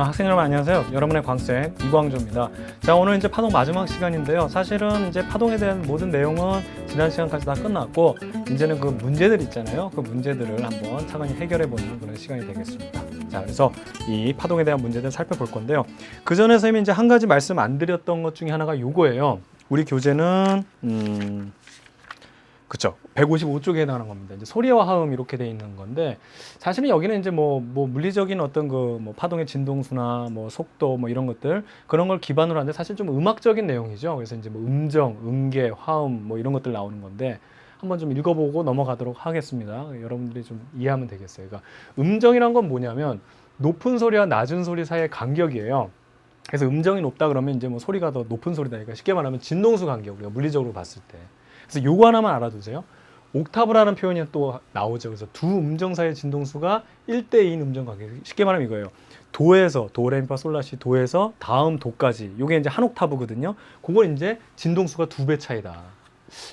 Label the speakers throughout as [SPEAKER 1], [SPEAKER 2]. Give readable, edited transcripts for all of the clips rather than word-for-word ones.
[SPEAKER 1] 학생 여러분 안녕하세요. 여러분의 광쌤 이광조입니다. 자, 오늘 이제 파동 마지막 시간인데요. 사실은 이제 파동에 대한 모든 내용은 지난 시간까지 다 끝났고 이제는 그 문제들 있잖아요. 그 문제들을 한번 차근히 해결해 보는 그런 시간이 되겠습니다. 자, 그래서 이 파동에 대한 문제들 살펴볼 건데요. 그 전에 선생님이 이제 한 가지 말씀 안 드렸던 것 중에 하나가 요거예요. 우리 교재는 그쵸. 155쪽에 해당하는 겁니다. 이제 소리와 화음 이렇게 돼 있는 건데, 사실은 여기는 이제 뭐 물리적인 어떤 그 뭐 파동의 진동수나 뭐 속도 뭐 이런 것들, 그런 걸 기반으로 하는데 사실 좀 음악적인 내용이죠. 그래서 이제 뭐 음정, 음계, 화음 뭐 이런 것들 나오는 건데, 한번 좀 읽어보고 넘어가도록 하겠습니다. 여러분들이 좀 이해하면 되겠어요. 그러니까 음정이란 건 뭐냐면 높은 소리와 낮은 소리 사이의 간격이에요. 그래서 음정이 높다 그러면 이제 뭐 소리가 더 높은 소리다. 그러니까 쉽게 말하면 진동수 간격, 우리가 물리적으로 봤을 때. 그래서 요거 하나만 알아두세요. 옥타브라는 표현이 또 나오죠. 그래서 두 음정 사이의 진동수가 1대2인 음정 관계. 쉽게 말하면 이거예요. 도에서 도레미파 솔라시 도에서 다음 도까지. 요게 이제 한 옥타브거든요. 그걸 이제 진동수가 2배 차이다.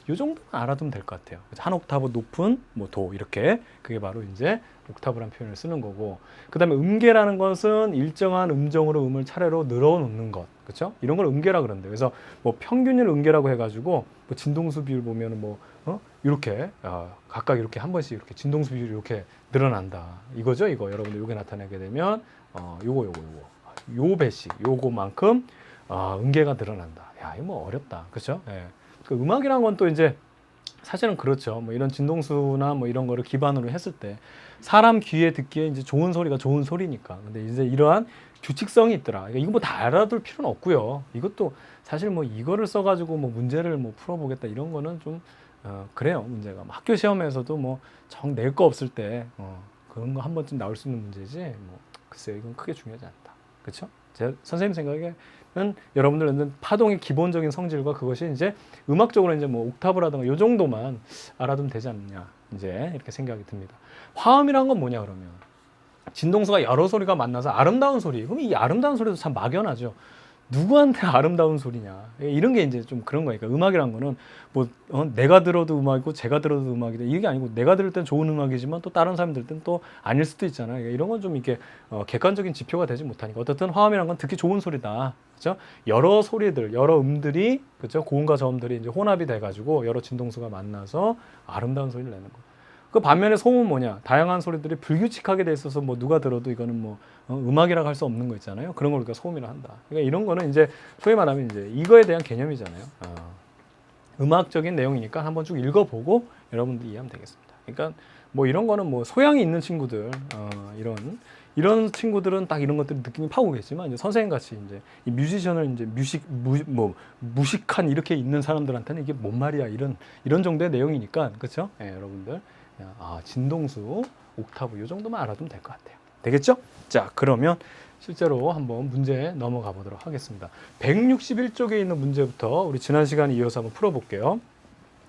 [SPEAKER 1] 요 정도만 알아두면 될 것 같아요. 한 옥타브 높은 뭐 도 이렇게, 그게 바로 이제 옥타브라는 표현을 쓰는 거고, 그 다음에 음계라는 것은 일정한 음정으로 음을 차례로 늘어놓는 것, 그렇죠? 이런 걸 음계라 그런대요. 그래서 뭐 평균을 음계라고 해가지고 뭐 진동수 비율 보면은 뭐 이렇게 각각 이렇게 한 번씩 이렇게 진동수 비율이 이렇게 늘어난다 이거죠. 이거 여러분들 요게 나타나게 되면 요거 요 배씩 요거만큼 음계가 늘어난다. 야, 이거 뭐 어렵다, 그렇죠? 예. 그 음악이란 건 또 이제 사실은 그렇죠. 뭐 이런 진동수나 뭐 이런 거를 기반으로 했을 때 사람 귀에 듣기에 이제 좋은 소리가 좋은 소리니까. 근데 이제 이러한 규칙성이 있더라. 그러니까 이거 뭐 다 알아둘 필요는 없고요. 이것도 사실 뭐 이거를 써가지고 뭐 문제를 뭐 풀어보겠다 이런 거는 좀 그래요. 문제가 뭐 학교 시험에서도 뭐 정 낼 거 없을 때 그런 거 한 번쯤 나올 수 있는 문제지. 뭐 글쎄요, 이건 크게 중요하지 않다. 그렇죠? 제 선생님 생각에는 여러분들은 파동의 기본적인 성질과 그것이 이제 음악적으로 이제 뭐 옥타브라든가 요 정도만 알아두면 되지 않느냐, 이제 이렇게 생각이 듭니다. 화음이란 건 뭐냐 그러면 진동수가 여러 소리가 만나서 아름다운 소리. 그럼 이 아름다운 소리도 참 막연하죠. 누구한테 아름다운 소리냐, 이런 게 이제 좀 그런 거니까. 음악이란 거는 뭐 내가 들어도 음악이고 제가 들어도 음악이다 이게 아니고, 내가 들을 땐 좋은 음악이지만 또 다른 사람이 들을 땐 또 아닐 수도 있잖아요. 그러니까 이런 건 좀 이렇게 객관적인 지표가 되지 못하니까. 어쨌든 화음이란 건 듣기 좋은 소리다, 그렇죠? 여러 소리들, 여러 음들이, 그렇죠? 고음과 저음들이 이제 혼합이 돼가지고 여러 진동수가 만나서 아름다운 소리를 내는 거. 그 반면에 소음은 뭐냐? 다양한 소리들이 불규칙하게 돼 있어서 뭐 누가 들어도 이거는 뭐 음악이라고 할 수 없는 거 있잖아요. 그런 걸 우리가 소음이라 한다. 그러니까 이런 거는 이제 소위 말하면 이제 이거에 대한 개념이잖아요. 음악적인 내용이니까 한번 쭉 읽어보고 여러분들이 이해하면 되겠습니다. 그러니까 뭐 이런 거는 뭐 소양이 있는 친구들, 이런 친구들은 딱 이런 것들을 느낌이 파고겠지만, 이제 선생님 같이 이제 이 뮤지션을 이제 무식한 이렇게 있는 사람들한테는 이게 뭔 말이야, 이런 정도의 내용이니까, 그렇죠? 예, 여러분들. 진동수, 옥타브 이 정도만 알아두면 될 것 같아요. 되겠죠? 자, 그러면 실제로 한번 문제 넘어가 보도록 하겠습니다. 161쪽에 있는 문제부터 우리 지난 시간에 이어서 한번 풀어볼게요.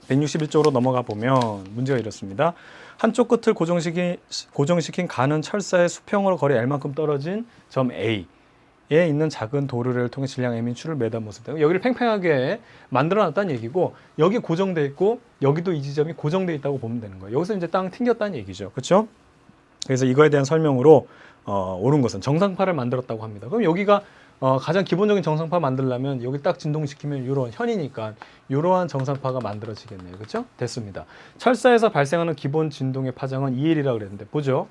[SPEAKER 1] 161쪽으로 넘어가 보면 문제가 이렇습니다. 한쪽 끝을 고정시킨 가는 철사의 수평으로 거리 L만큼 떨어진 점 A에 있는 작은 도르를 통해 질량 M인 추를 매단 모습. 여기를 팽팽하게 만들어놨다는 얘기고, 여기 고정돼 있고 여기도 이 지점이 고정돼 있다고 보면 되는 거예요. 여기서 이제 땅 튕겼다는 얘기죠, 그렇죠? 그래서 이거에 대한 설명으로 옳은 것은 정상파를 만들었다고 합니다. 그럼 여기가 가장 기본적인 정상파 만들려면 여기 딱 진동시키면 이런 현이니까 이러한 정상파가 만들어지겠네요, 그렇죠? 됐습니다. 철사에서 발생하는 기본 진동의 파장은 2L이라고 그랬는데 보죠.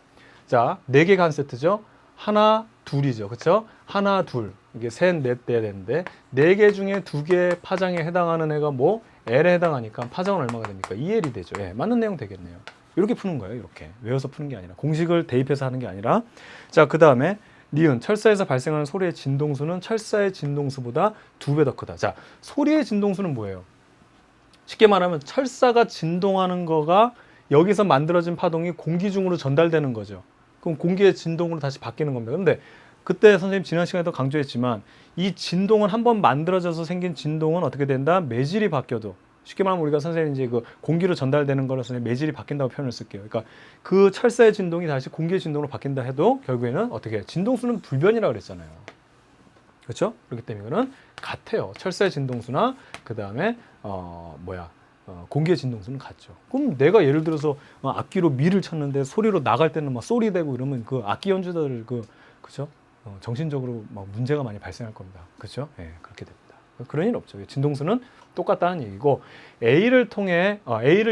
[SPEAKER 1] 자, 4개가 한 세트죠. 하나, 둘이죠, 그렇죠? 하나, 둘, 이게 셋, 넷 돼야 되는데 4개 중에 2개 파장에 해당하는 애가 뭐 L에 해당하니까 파장은 얼마가 됩니까? 2L이 되죠. 예, 맞는 내용 되겠네요. 이렇게 푸는 거예요. 이렇게 외워서 푸는 게 아니라, 공식을 대입해서 하는 게 아니라. 자, 그 다음에 니은, 철사에서 발생하는 소리의 진동수는 철사의 진동수보다 2배 더 크다. 자, 소리의 진동수는 뭐예요? 쉽게 말하면 철사가 진동하는 거가 여기서 만들어진 파동이 공기 중으로 전달되는 거죠. 그럼 공기의 진동으로 다시 바뀌는 겁니다. 근데 그때 선생님 지난 시간에도 강조했지만, 이 진동은 한번 만들어져서 생긴 진동은 어떻게 된다? 매질이 바뀌어도, 쉽게 말하면 우리가 선생님 이제 그 공기로 전달되는 거라서 매질이 바뀐다고 표현을 쓸게요. 그러니까 그 철사의 진동이 다시 공기의 진동으로 바뀐다 해도 결국에는 어떻게 해요? 진동수는 불변이라고 그랬잖아요. 그렇죠? 그렇기 때문에 이거는 같아요. 철사의 진동수나 그 다음에 공기의 진동수는 같죠. 그럼 내가 예를 들어서 악기로 미를 쳤는데 소리로 나갈 때는 막 소리 되고 이러면 그 악기 연주자들 그죠? 정신적으로 막 문제가 많이 발생할 겁니다. 그렇죠? 예, 그렇게 됩니다. 그런 일 없죠. 진동수는 똑같다는 얘기고 A를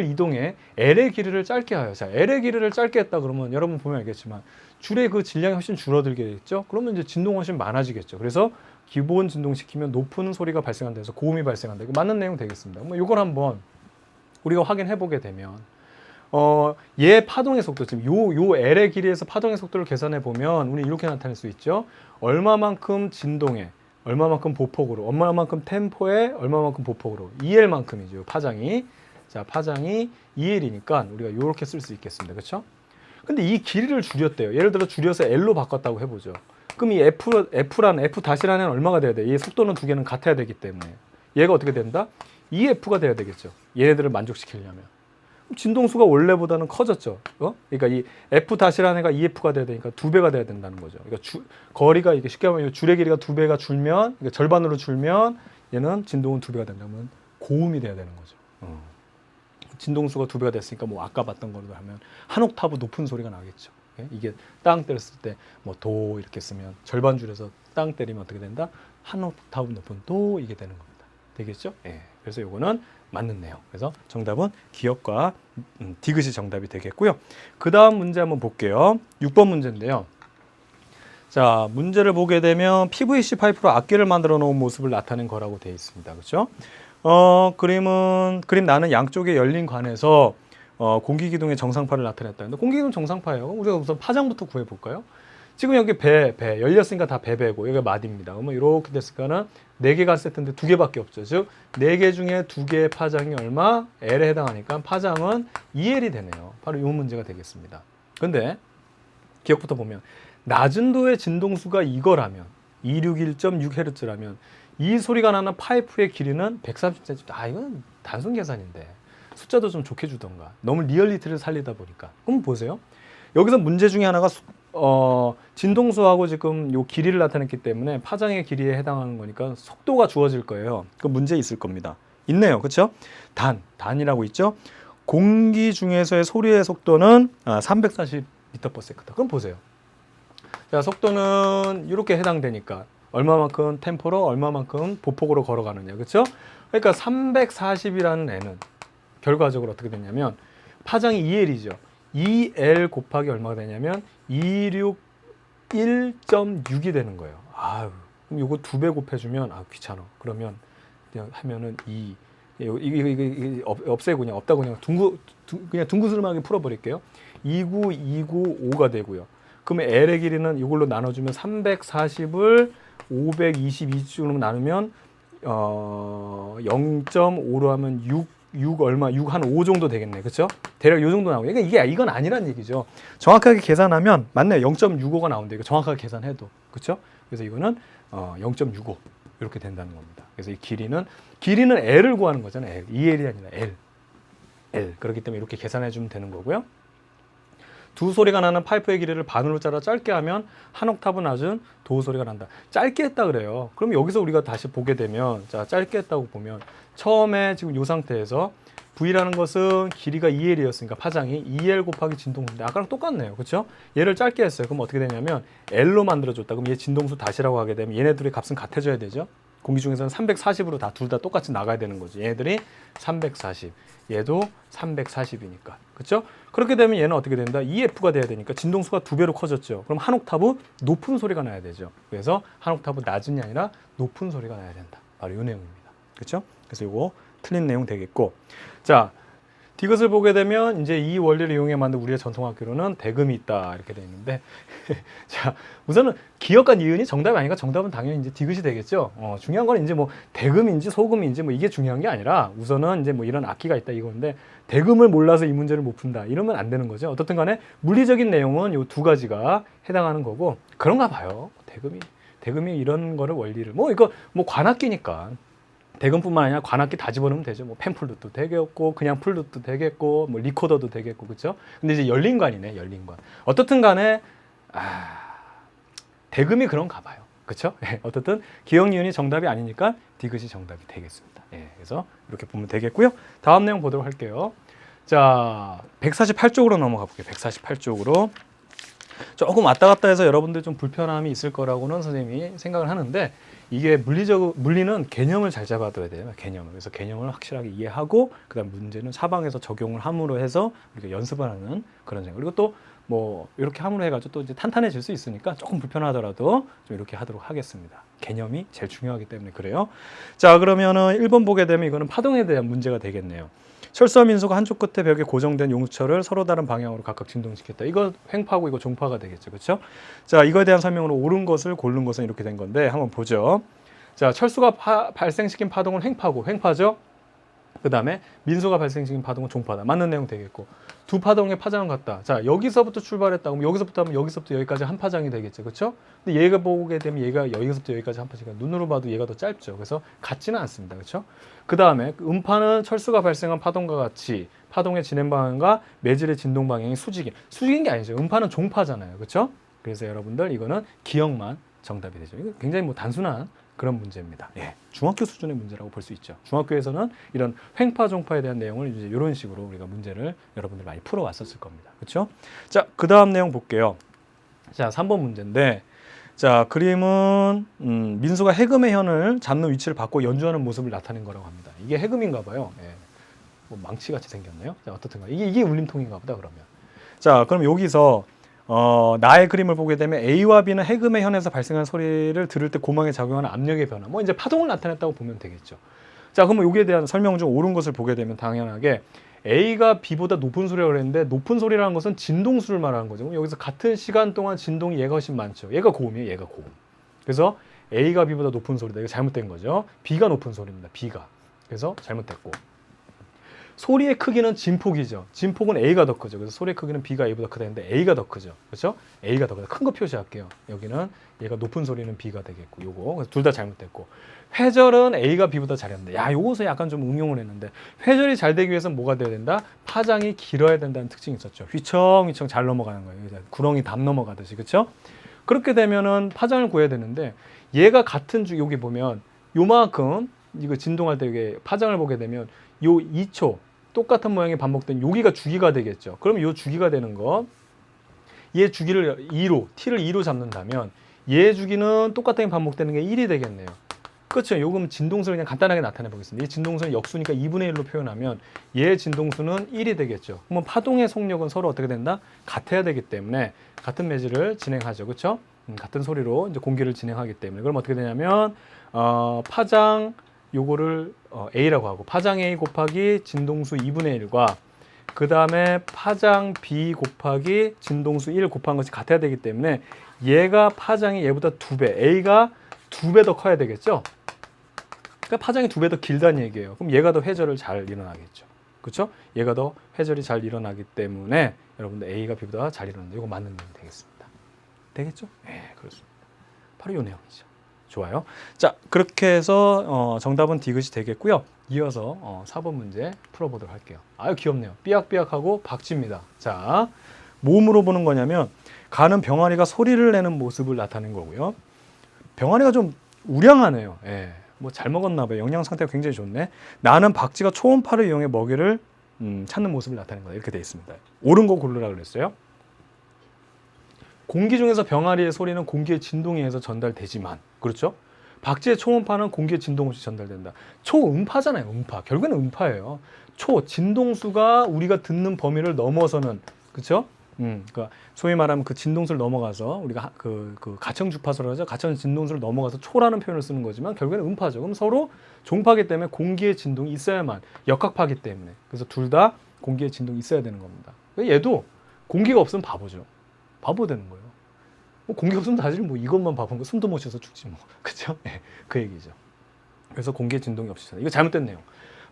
[SPEAKER 1] 이동해 L의 길이를 짧게 하여. 자, L의 길이를 짧게 했다 그러면 여러분 보면 알겠지만 줄의 그 질량이 훨씬 줄어들겠죠. 그러면 이제 진동이 훨씬 많아지겠죠. 그래서 기본 진동시키면 높은 소리가 발생한다 해서 고음이 발생한다. 이거 맞는 내용 되겠습니다. 뭐 이걸 한번 우리가 확인해 보게 되면 얘 파동의 속도, 지금 요 L의 길이에서 파동의 속도를 계산해 보면 우리 이렇게 나타낼 수 있죠. 얼마만큼 진동에, 얼마만큼 보폭으로, 얼마만큼 템포에, 얼마만큼 보폭으로, EL만큼이죠. 파장이. 자, 파장이 EL이니까 우리가 이렇게 쓸 수 있겠습니다. 그렇죠? 근데 이 길이를 줄였대요. 예를 들어 줄여서 L로 바꿨다고 해보죠. 그럼 이 F-라는 얼마가 돼야 돼? 이 속도는 두 개는 같아야 되기 때문에 얘가 어떻게 된다? EF가 돼야 되겠죠. 얘네들을 만족시키려면. 진동수가 원래보다는 커졌죠. 그러니까 이 F-라는 애가 EF가 돼야 되니까 2배가 돼야 된다는 거죠. 그러니까 거리가 이게 쉽게 말하면 줄의 길이가 2배가 줄면, 그러니까 절반으로 줄면 얘는 진동은 2배가 된다면 고음이 돼야 되는 거죠. 진동수가 2배가 됐으니까 뭐 아까 봤던 걸로 하면 한 옥타브 높은 소리가 나겠죠. 이게 땅 때렸을 때 뭐 도 이렇게 쓰면 절반 줄여서 땅 때리면 어떻게 된다? 한 옥타브 높은 도 이게 되는 겁니다. 되겠죠? 예. 그래서 요거는 맞는 내용. 그래서 정답은 기역과 디귿이 정답이 되겠고요. 그 다음 문제 한번 볼게요. 6번 문제인데요. 자, 문제를 보게 되면 PVC 파이프로 악기를 만들어 놓은 모습을 나타낸 거라고 되어 있습니다. 그렇죠? 그림 나는 양쪽에 열린 관에서 공기기둥의 정상파를 나타냈다는데 공기기둥 정상파예요. 우리가 우선 파장부터 구해볼까요? 지금 여기 배 열렸으니까 다 배고 여기가 마디입니다. 그러면 이렇게 됐으니까는 4개가 세트인데 2개밖에 없죠. 즉 4개 중에 2개의 파장이 얼마? L에 해당하니까 파장은 EL이 되네요. 바로 이 문제가 되겠습니다. 근데 기억부터 보면 낮은 도의 진동수가 이거라면 261.6Hz라면 이 소리가 나는 파이프의 길이는 130cm. 이건 단순 계산인데 숫자도 좀 좋게 주던가. 너무 리얼리티를 살리다 보니까. 그럼 보세요. 여기서 문제 중에 하나가 진동수하고 지금 요 길이를 나타냈기 때문에 파장의 길이에 해당하는 거니까 속도가 주어질 거예요. 그 문제 있을 겁니다. 있네요. 그렇죠? 단이라고 있죠? 공기 중에서의 소리의 속도는 340m/s. 그럼 보세요. 자, 속도는 이렇게 해당되니까 얼마만큼 템포로 얼마만큼 보폭으로 걸어가느냐. 그렇죠? 그러니까 340이라는 애는 결과적으로 어떻게 되냐면 파장이 EL이죠. EL 곱하기 얼마가 되냐면 261.6이 되는 거예요. 그럼 요거 2배 곱해주면 귀찮아. 그러면 그냥 하면은 이게 없애고 그냥 없다고 그냥 그냥 둥그스름하게 풀어버릴게요. 29295가 되고요. 그러면 L의 길이는 이걸로 나눠주면 340을 522쯤으로 나누면 0.5로 하면 6 한 5 정도 되겠네. 그렇죠? 대략 이 정도 나오고. 그러니까 이건 아니란 얘기죠. 정확하게 계산하면 맞네요. 0.65가 나온대. 이거 정확하게 계산해도. 그렇죠? 그래서 이거는 0.65 이렇게 된다는 겁니다. 그래서 이 길이는 L을 구하는 거잖아요. L. EL이 아니라 L. 그렇기 때문에 이렇게 계산해 주면 되는 거고요. 두 소리가 나는 파이프의 길이를 반으로 잘라 짧게 하면 한 옥타브 낮은 도 소리가 난다. 짧게 했다 그래요. 그럼 여기서 우리가 다시 보게 되면 자, 짧게 했다고 보면 처음에 지금 이 상태에서 V라는 것은 길이가 EL이었으니까 파장이 EL 곱하기 진동수인데 아까랑 똑같네요. 그렇죠? 얘를 짧게 했어요. 그럼 어떻게 되냐면 L로 만들어줬다. 그럼 얘 진동수 다시라고 하게 되면 얘네들의 값은 같아져야 되죠. 공기 중에서는 340으로 둘 다 똑같이 나가야 되는 거지. 얘네들이 340, 얘도 340이니까. 그렇죠? 그렇게 되면 얘는 어떻게 된다? EF가 돼야 되니까 진동수가 2배로 커졌죠. 그럼 한 옥타브 높은 소리가 나야 되죠. 그래서 한 옥타브 낮은이 아니라 높은 소리가 나야 된다. 바로 이 내용입니다. 그렇죠? 그래서 이거 틀린 내용 되겠고, 자, 디귿을 보게 되면 이제 이 원리를 이용해 만든 우리의 전통악기로는 대금이 있다 이렇게 돼 있는데 자, 우선은 기역과 니은이 정답이 아니니까 정답은 당연히 이제 디귿이 되겠죠. 중요한 건 이제 뭐 대금인지 소금인지 뭐 이게 중요한 게 아니라 우선은 이제 뭐 이런 악기가 있다 이건데 대금을 몰라서 이 문제를 못 푼다 이러면 안 되는 거죠. 어떻든 간에 물리적인 내용은 요 2가지가 해당하는 거고 그런가 봐요. 대금이 이런 거를 원리를 이거 관악기니까 대금뿐만 아니라 관악기 다 집어넣으면 되죠. 뭐 펜플룻도 되겠고 그냥 플룻도 되겠고 뭐 리코더도 되겠고 그렇죠? 근데 이제 열린 관이네. 어떻든 간에 대금이 그런가 봐요. 그렇죠? 어떻든 기역 니은이 정답이 아니니까 디귿이 정답이 되겠습니다. 그래서 이렇게 보면 되겠고요. 다음 내용 보도록 할게요. 자, 148쪽으로 넘어가 볼게요. 148쪽으로. 조금 왔다 갔다 해서 여러분들 좀 불편함이 있을 거라고는 선생님이 생각을 하는데 이게 물리는 개념을 잘 잡아둬야 돼요. 개념을. 그래서 개념을 확실하게 이해하고 그다음 문제는 사방에서 적용을 함으로 해서 우리가 연습을 하는 그런 생각. 그리고 또 뭐 이렇게 함으로 해가지고 또 이제 탄탄해질 수 있으니까 조금 불편하더라도 좀 이렇게 하도록 하겠습니다. 개념이 제일 중요하기 때문에 그래요. 자, 그러면은 1번 보게 되면 이거는 파동에 대한 문제가 되겠네요. 철수와 민수가 한쪽 끝에 벽에 고정된 용수철을 서로 다른 방향으로 각각 진동시켰다. 이거 횡파고 이거 종파가 되겠죠. 그렇죠? 자, 이거에 대한 설명으로 옳은 것을 고른 것은 이렇게 된 건데 한번 보죠. 자, 철수가 발생시킨 파동은 횡파고 횡파죠. 그 다음에 민수가 발생시킨 파동은 종파다. 맞는 내용 되겠고 두 파동의 파장은 같다. 자, 여기서부터 출발했다. 그럼 여기서부터 하면 여기서부터 여기까지 한 파장이 되겠죠. 그렇죠? 근데 얘가 보게 되면 얘가 여기서부터 여기까지 한 파장이니까 눈으로 봐도 얘가 더 짧죠. 그래서 같지는 않습니다. 그렇죠? 그 다음에 음파는 철수가 발생한 파동과 같이 파동의 진행 방향과 매질의 진동 방향이 수직인 게 아니죠. 음파는 종파잖아요. 그렇죠? 그래서 여러분들 이거는 기억만 정답이 되죠. 이거 굉장히 뭐 단순한 그런 문제입니다. 예, 중학교 수준의 문제라고 볼 수 있죠. 중학교에서는 이런 횡파, 종파에 대한 내용을 이제 이런 식으로 우리가 문제를 여러분들 많이 풀어왔었을 겁니다. 그렇죠? 자, 그 다음 내용 볼게요. 자, 3번 문제인데, 자, 그림은 민수가 해금의 현을 잡는 위치를 바꿔 연주하는 모습을 나타낸 거라고 합니다. 이게 해금인가 봐요. 예, 뭐 망치같이 생겼네요. 자, 어떻든가 이게 울림통인가 보다 그러면. 자, 그럼 여기서 나의 그림을 보게 되면 A와 B는 해금의 현에서 발생한 소리를 들을 때 고망에 작용하는 압력의 변화. 뭐 이제 파동을 나타냈다고 보면 되겠죠. 자, 그러면 여기에 대한 설명 중 옳은 것을 보게 되면 당연하게 A가 B보다 높은 소리라고 그랬는데 높은 소리라는 것은 진동수를 말하는 거죠. 그럼 여기서 같은 시간 동안 진동이 얘가 훨씬 많죠. 얘가 고음이에요. 얘가 고음. 그래서 A가 B보다 높은 소리다. 이거 잘못된 거죠. B가 높은 소리입니다. B가. 그래서 잘못됐고. 소리의 크기는 진폭이죠. 진폭은 A가 더 크죠. 그래서 소리의 크기는 B가 A보다 크다는데 A가 더 크죠. 그렇죠? A가 더 크다. 큰 거 표시할게요. 여기는 얘가 높은 소리는 B가 되겠고 요거 둘 다 잘못됐고 회절은 A가 B보다 잘했는데 야 요것에 약간 좀 응용을 했는데 회절이 잘 되기 위해서는 뭐가 돼야 된다? 파장이 길어야 된다는 특징이 있었죠. 휘청휘청 잘 넘어가는 거예요. 구렁이 담 넘어가듯이. 그렇죠? 그렇게 되면은 파장을 구해야 되는데 얘가 같은 주 여기 보면 요만큼 이거 진동할 때 이게 파장을 보게 되면 요 2초 똑같은 모양이 반복된 여기가 주기가 되겠죠. 그러면 요 주기가 되는 거 얘 주기를 2로 t를 2로 잡는다면 얘 주기는 똑같은 게 반복되는 게 1이 되겠네요. 그렇죠. 요금 진동수를 그냥 간단하게 나타내 보겠습니다. 이 진동수는 역수니까 2분의 1로 표현하면 얘 진동수는 1이 되겠죠. 그러면 파동의 속력은 서로 어떻게 된다? 같아야 되기 때문에 같은 매질을 진행하죠. 그렇죠? 같은 소리로 이제 공기를 진행하기 때문에 그럼 어떻게 되냐면 파장 요거를 A라고 하고 파장 A 곱하기 진동수 2분의 1과 그 다음에 파장 B 곱하기 진동수 1 곱한 것이 같아야 되기 때문에 얘가 파장이 얘보다 2배, A가 2배 더 커야 되겠죠? 그러니까 파장이 2배 더 길다는 얘기예요. 그럼 얘가 더 회절을 잘 일어나겠죠. 그렇죠? 얘가 더 회절이 잘 일어나기 때문에 여러분들 A가 B보다 잘 일어난다. 이거 맞는 내용이 되겠습니다. 되겠죠? 네, 그렇습니다. 바로 이 내용이죠. 좋아요. 자, 그렇게 해서 정답은 디귿이 되겠고요. 이어서 4번 문제 풀어보도록 할게요. 아유 귀엽네요. 삐약삐약하고 박쥐입니다. 자, 뭐 물어보는 거냐면 가는 병아리가 소리를 내는 모습을 나타낸 거고요. 병아리가 좀 우량하네요. 예, 뭐 잘 먹었나 봐요. 영양 상태가 굉장히 좋네. 나는 박쥐가 초음파를 이용해 먹이를 찾는 모습을 나타낸 거다. 이렇게 돼 있습니다. 옳은 거 고르라 그랬어요. 공기 중에서 병아리의 소리는 공기의 진동에 의해서 전달되지만 그렇죠? 박쥐의 초음파는 공기의 진동 없이 전달된다. 초음파잖아요. 음파. 결국에는 음파예요. 진동수가 우리가 듣는 범위를 넘어서는 그렇죠? 그러니까 소위 말하면 그 진동수를 넘어가서 우리가 그 가청 주파수라고 하죠. 가청 진동수를 넘어가서 초라는 표현을 쓰는 거지만 결국에는 음파죠. 그럼 서로 종파기 때문에 공기의 진동이 있어야만 역학파기 때문에 그래서 둘 다 공기의 진동이 있어야 되는 겁니다. 얘도 공기가 없으면 바보죠. 바보 되는 거예요. 뭐 공기가 없으면 사실 뭐 이것만 바본 거 숨도 못 쉬어서 죽지 뭐. 그렇죠? 네, 그 얘기죠. 그래서 공기의 진동이 없이 이거 잘못된 내용.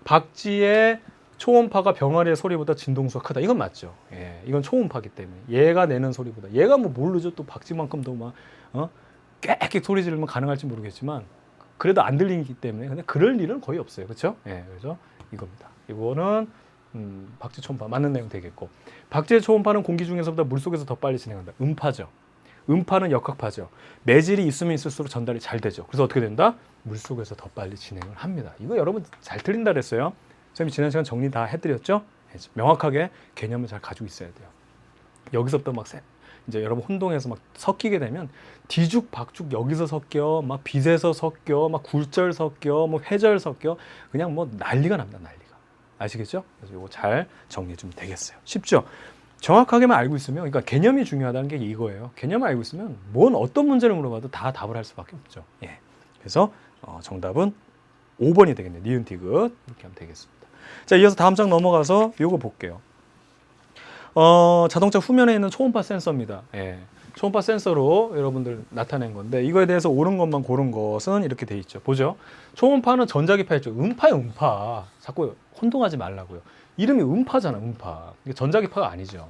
[SPEAKER 1] 박쥐의 초음파가 병아리의 소리보다 진동수가 크다. 이건 맞죠. 예, 이건 초음파기 때문에 얘가 내는 소리보다 얘가 뭐 모르죠. 또 박쥐만큼도 막 깨끗 소리 지르면 가능할지 모르겠지만 그래도 안 들리기 때문에 근데 그럴 일은 거의 없어요. 그렇죠? 예, 그래서 이겁니다. 이거는 박쥐 초음파 맞는 내용 되겠고 박쥐의 초음파는 공기 중에서보다 물속에서 더 빨리 진행한다. 음파죠. 음파는 역학파죠. 매질이 있으면 있을수록 전달이 잘 되죠. 그래서 어떻게 된다? 물속에서 더 빨리 진행을 합니다. 이거 여러분 잘 틀린다 그랬어요. 선생님이 지난 시간 정리 다 해드렸죠? 명확하게 개념을 잘 가지고 있어야 돼요. 여기서부터 막 이제 여러분 혼동해서 막 섞이게 되면 뒤죽박죽 여기서 섞여, 막 빗에서 섞여, 막 굴절 섞여, 뭐 회절 섞여, 그냥 뭐 난리가 납니다, 난리가. 아시겠죠? 그래서 이거 잘 정리해 주면 되겠어요. 쉽죠? 정확하게만 알고 있으면, 그러니까 개념이 중요하다는 게 이거예요. 개념을 알고 있으면 뭔 어떤 문제를 물어봐도 다 답을 할 수밖에 없죠. 예. 그래서 정답은 5번이 되겠네요. 니은 디귿 이렇게 하면 되겠습니다. 자, 이어서 다음 장 넘어가서 이거 볼게요. 자동차 후면에 있는 초음파 센서입니다. 예. 초음파 센서로 여러분들 나타낸 건데 이거에 대해서 옳은 것만 고른 것은 이렇게 돼 있죠. 보죠. 초음파는 전자기파였죠. 음파요, 음파. 자꾸 혼동하지 말라고요. 이름이 음파잖아, 음파. 이게 전자기파가 아니죠.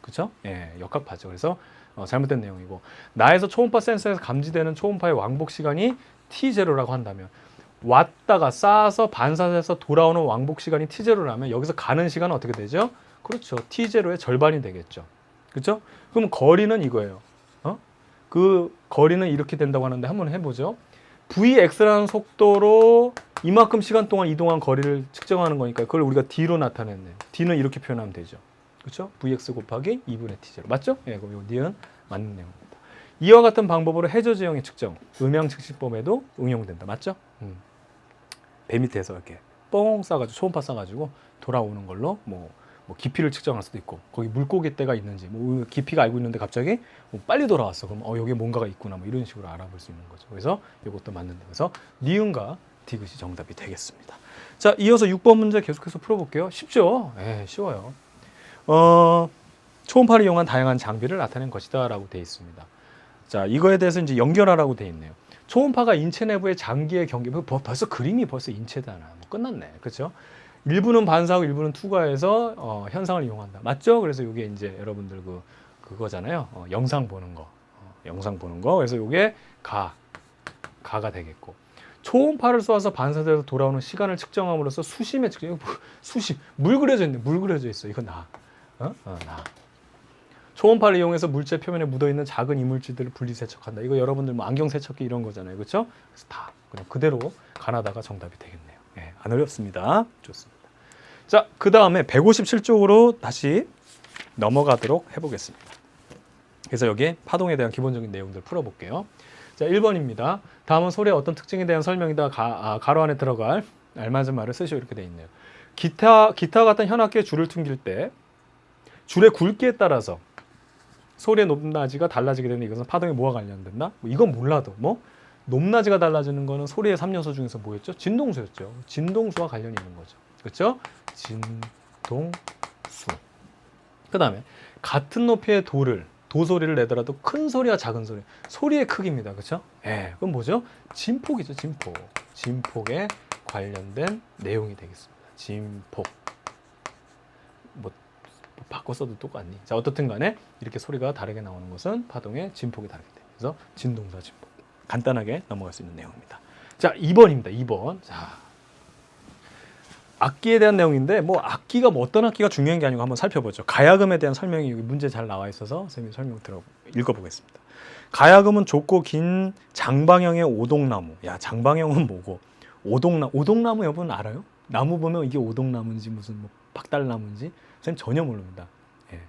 [SPEAKER 1] 그렇죠? 예, 역학파죠. 그래서 잘못된 내용이고, 나에서 초음파 센서에서 감지되는 초음파의 왕복 시간이 t0라고 한다면, 왔다가 쏴서 반사해서 돌아오는 왕복 시간이 t0라면 여기서 가는 시간은 어떻게 되죠? 그렇죠. t0의 절반이 되겠죠. 그렇죠? 그럼 거리는 이거예요. 그 거리는 이렇게 된다고 하는데 한번 해보죠. vx라는 속도로 이만큼 시간 동안 이동한 거리를 측정하는 거니까 그걸 우리가 d로 나타냈네요. d는 이렇게 표현하면 되죠. 그렇죠? vx 곱하기 2분의 t0. 맞죠? 예, 그럼 이 d는 맞는 내용입니다. 이와 같은 방법으로 해저지형의 측정, 음양측식법에도 응용된다. 맞죠? 배 밑에서 이렇게 뻥 쏴가지고 초음파 쏴가지고 돌아오는 걸로 뭐 깊이를 측정할 수도 있고, 거기 물고기 떼가 있는지, 뭐 깊이가 알고 있는데 갑자기 뭐 빨리 돌아왔어. 그럼 여기에 뭔가가 있구나. 뭐 이런 식으로 알아볼 수 있는 거죠. 그래서 이것도 맞는데, 그래서 니은과 디귿이 정답이 되겠습니다. 자, 이어서 6번 문제 계속해서 풀어볼게요. 쉽죠? 예, 쉬워요. 초음파를 이용한 다양한 장비를 나타낸 것이다라고 되어 있습니다. 자, 이거에 대해서 이제 연결하라고 되어 있네요. 초음파가 인체 내부의 장기의 경계, 벌써 그림이 벌써 인체잖아. 뭐 끝났네. 그렇죠? 일부는 반사하고 일부는 투과해서 현상을 이용한다. 맞죠? 그래서 이게 이제 여러분들 그거잖아요. 영상 보는 거. 영상 보는 거. 그래서 이게 가가 되겠고. 초음파를 쏘아서 반사돼서 돌아오는 시간을 측정함으로써 수심의 측정. 수심. 물 그려져 있네. 물 그려져 있어. 이거 나. 나. 초음파를 이용해서 물체 표면에 묻어있는 작은 이물질들을 분리 세척한다. 이거 여러분들 뭐 안경 세척기 이런 거잖아요. 그렇죠? 그래서 다 그냥 그대로 가나다가 정답이 되겠네요. 예, 안 어렵습니다. 좋습니다. 자, 그 다음에 157쪽으로 다시 넘어가도록 해보겠습니다. 그래서 여기에 파동에 대한 기본적인 내용들 풀어볼게요. 자, 1번입니다. 다음은 소리의 어떤 특징에 대한 설명이다. 가로 안에 들어갈 알맞은 말을 쓰시오. 이렇게 되어 있네요. 기타 같은 현악기의 줄을 튕길 때 줄의 굵기에 따라서 소리의 높낮이가 달라지게 되는 이것은 파동에 뭐가 관련된다? 이건 몰라도 높낮이가 달라지는 거는 소리의 3요소 중에서 뭐였죠? 진동수였죠. 진동수와 관련이 있는 거죠. 그렇죠? 진동수. 그 다음에 같은 높이의 도소리를 내더라도 큰 소리와 작은 소리, 소리의 크기입니다. 그렇죠? 예, 그건 뭐죠? 진폭이죠. 진폭. 진폭에 관련된 내용이 되겠습니다. 진폭. 뭐 바꿔 써도 똑같니? 자, 어떻든 간에 이렇게 소리가 다르게 나오는 것은 파동의 진폭이 다르기 때문에. 그래서 진동수와 진폭. 간단하게 넘어갈 수 있는 내용입니다. 자, 2번입니다. 2번. 자, 악기에 대한 내용인데 악기가 어떤 악기가 중요한 게 아니고 한번 살펴보죠. 가야금에 대한 설명이 여기 문제 잘 나와 있어서 선생님이 설명 읽어보겠습니다. 가야금은 좁고 긴 장방형의 오동나무. 야, 장방형은 뭐고? 오동나무 여러분 알아요? 나무 보면 이게 오동나무인지 무슨 박달나무인지 선생님 전혀 모릅니다. 예,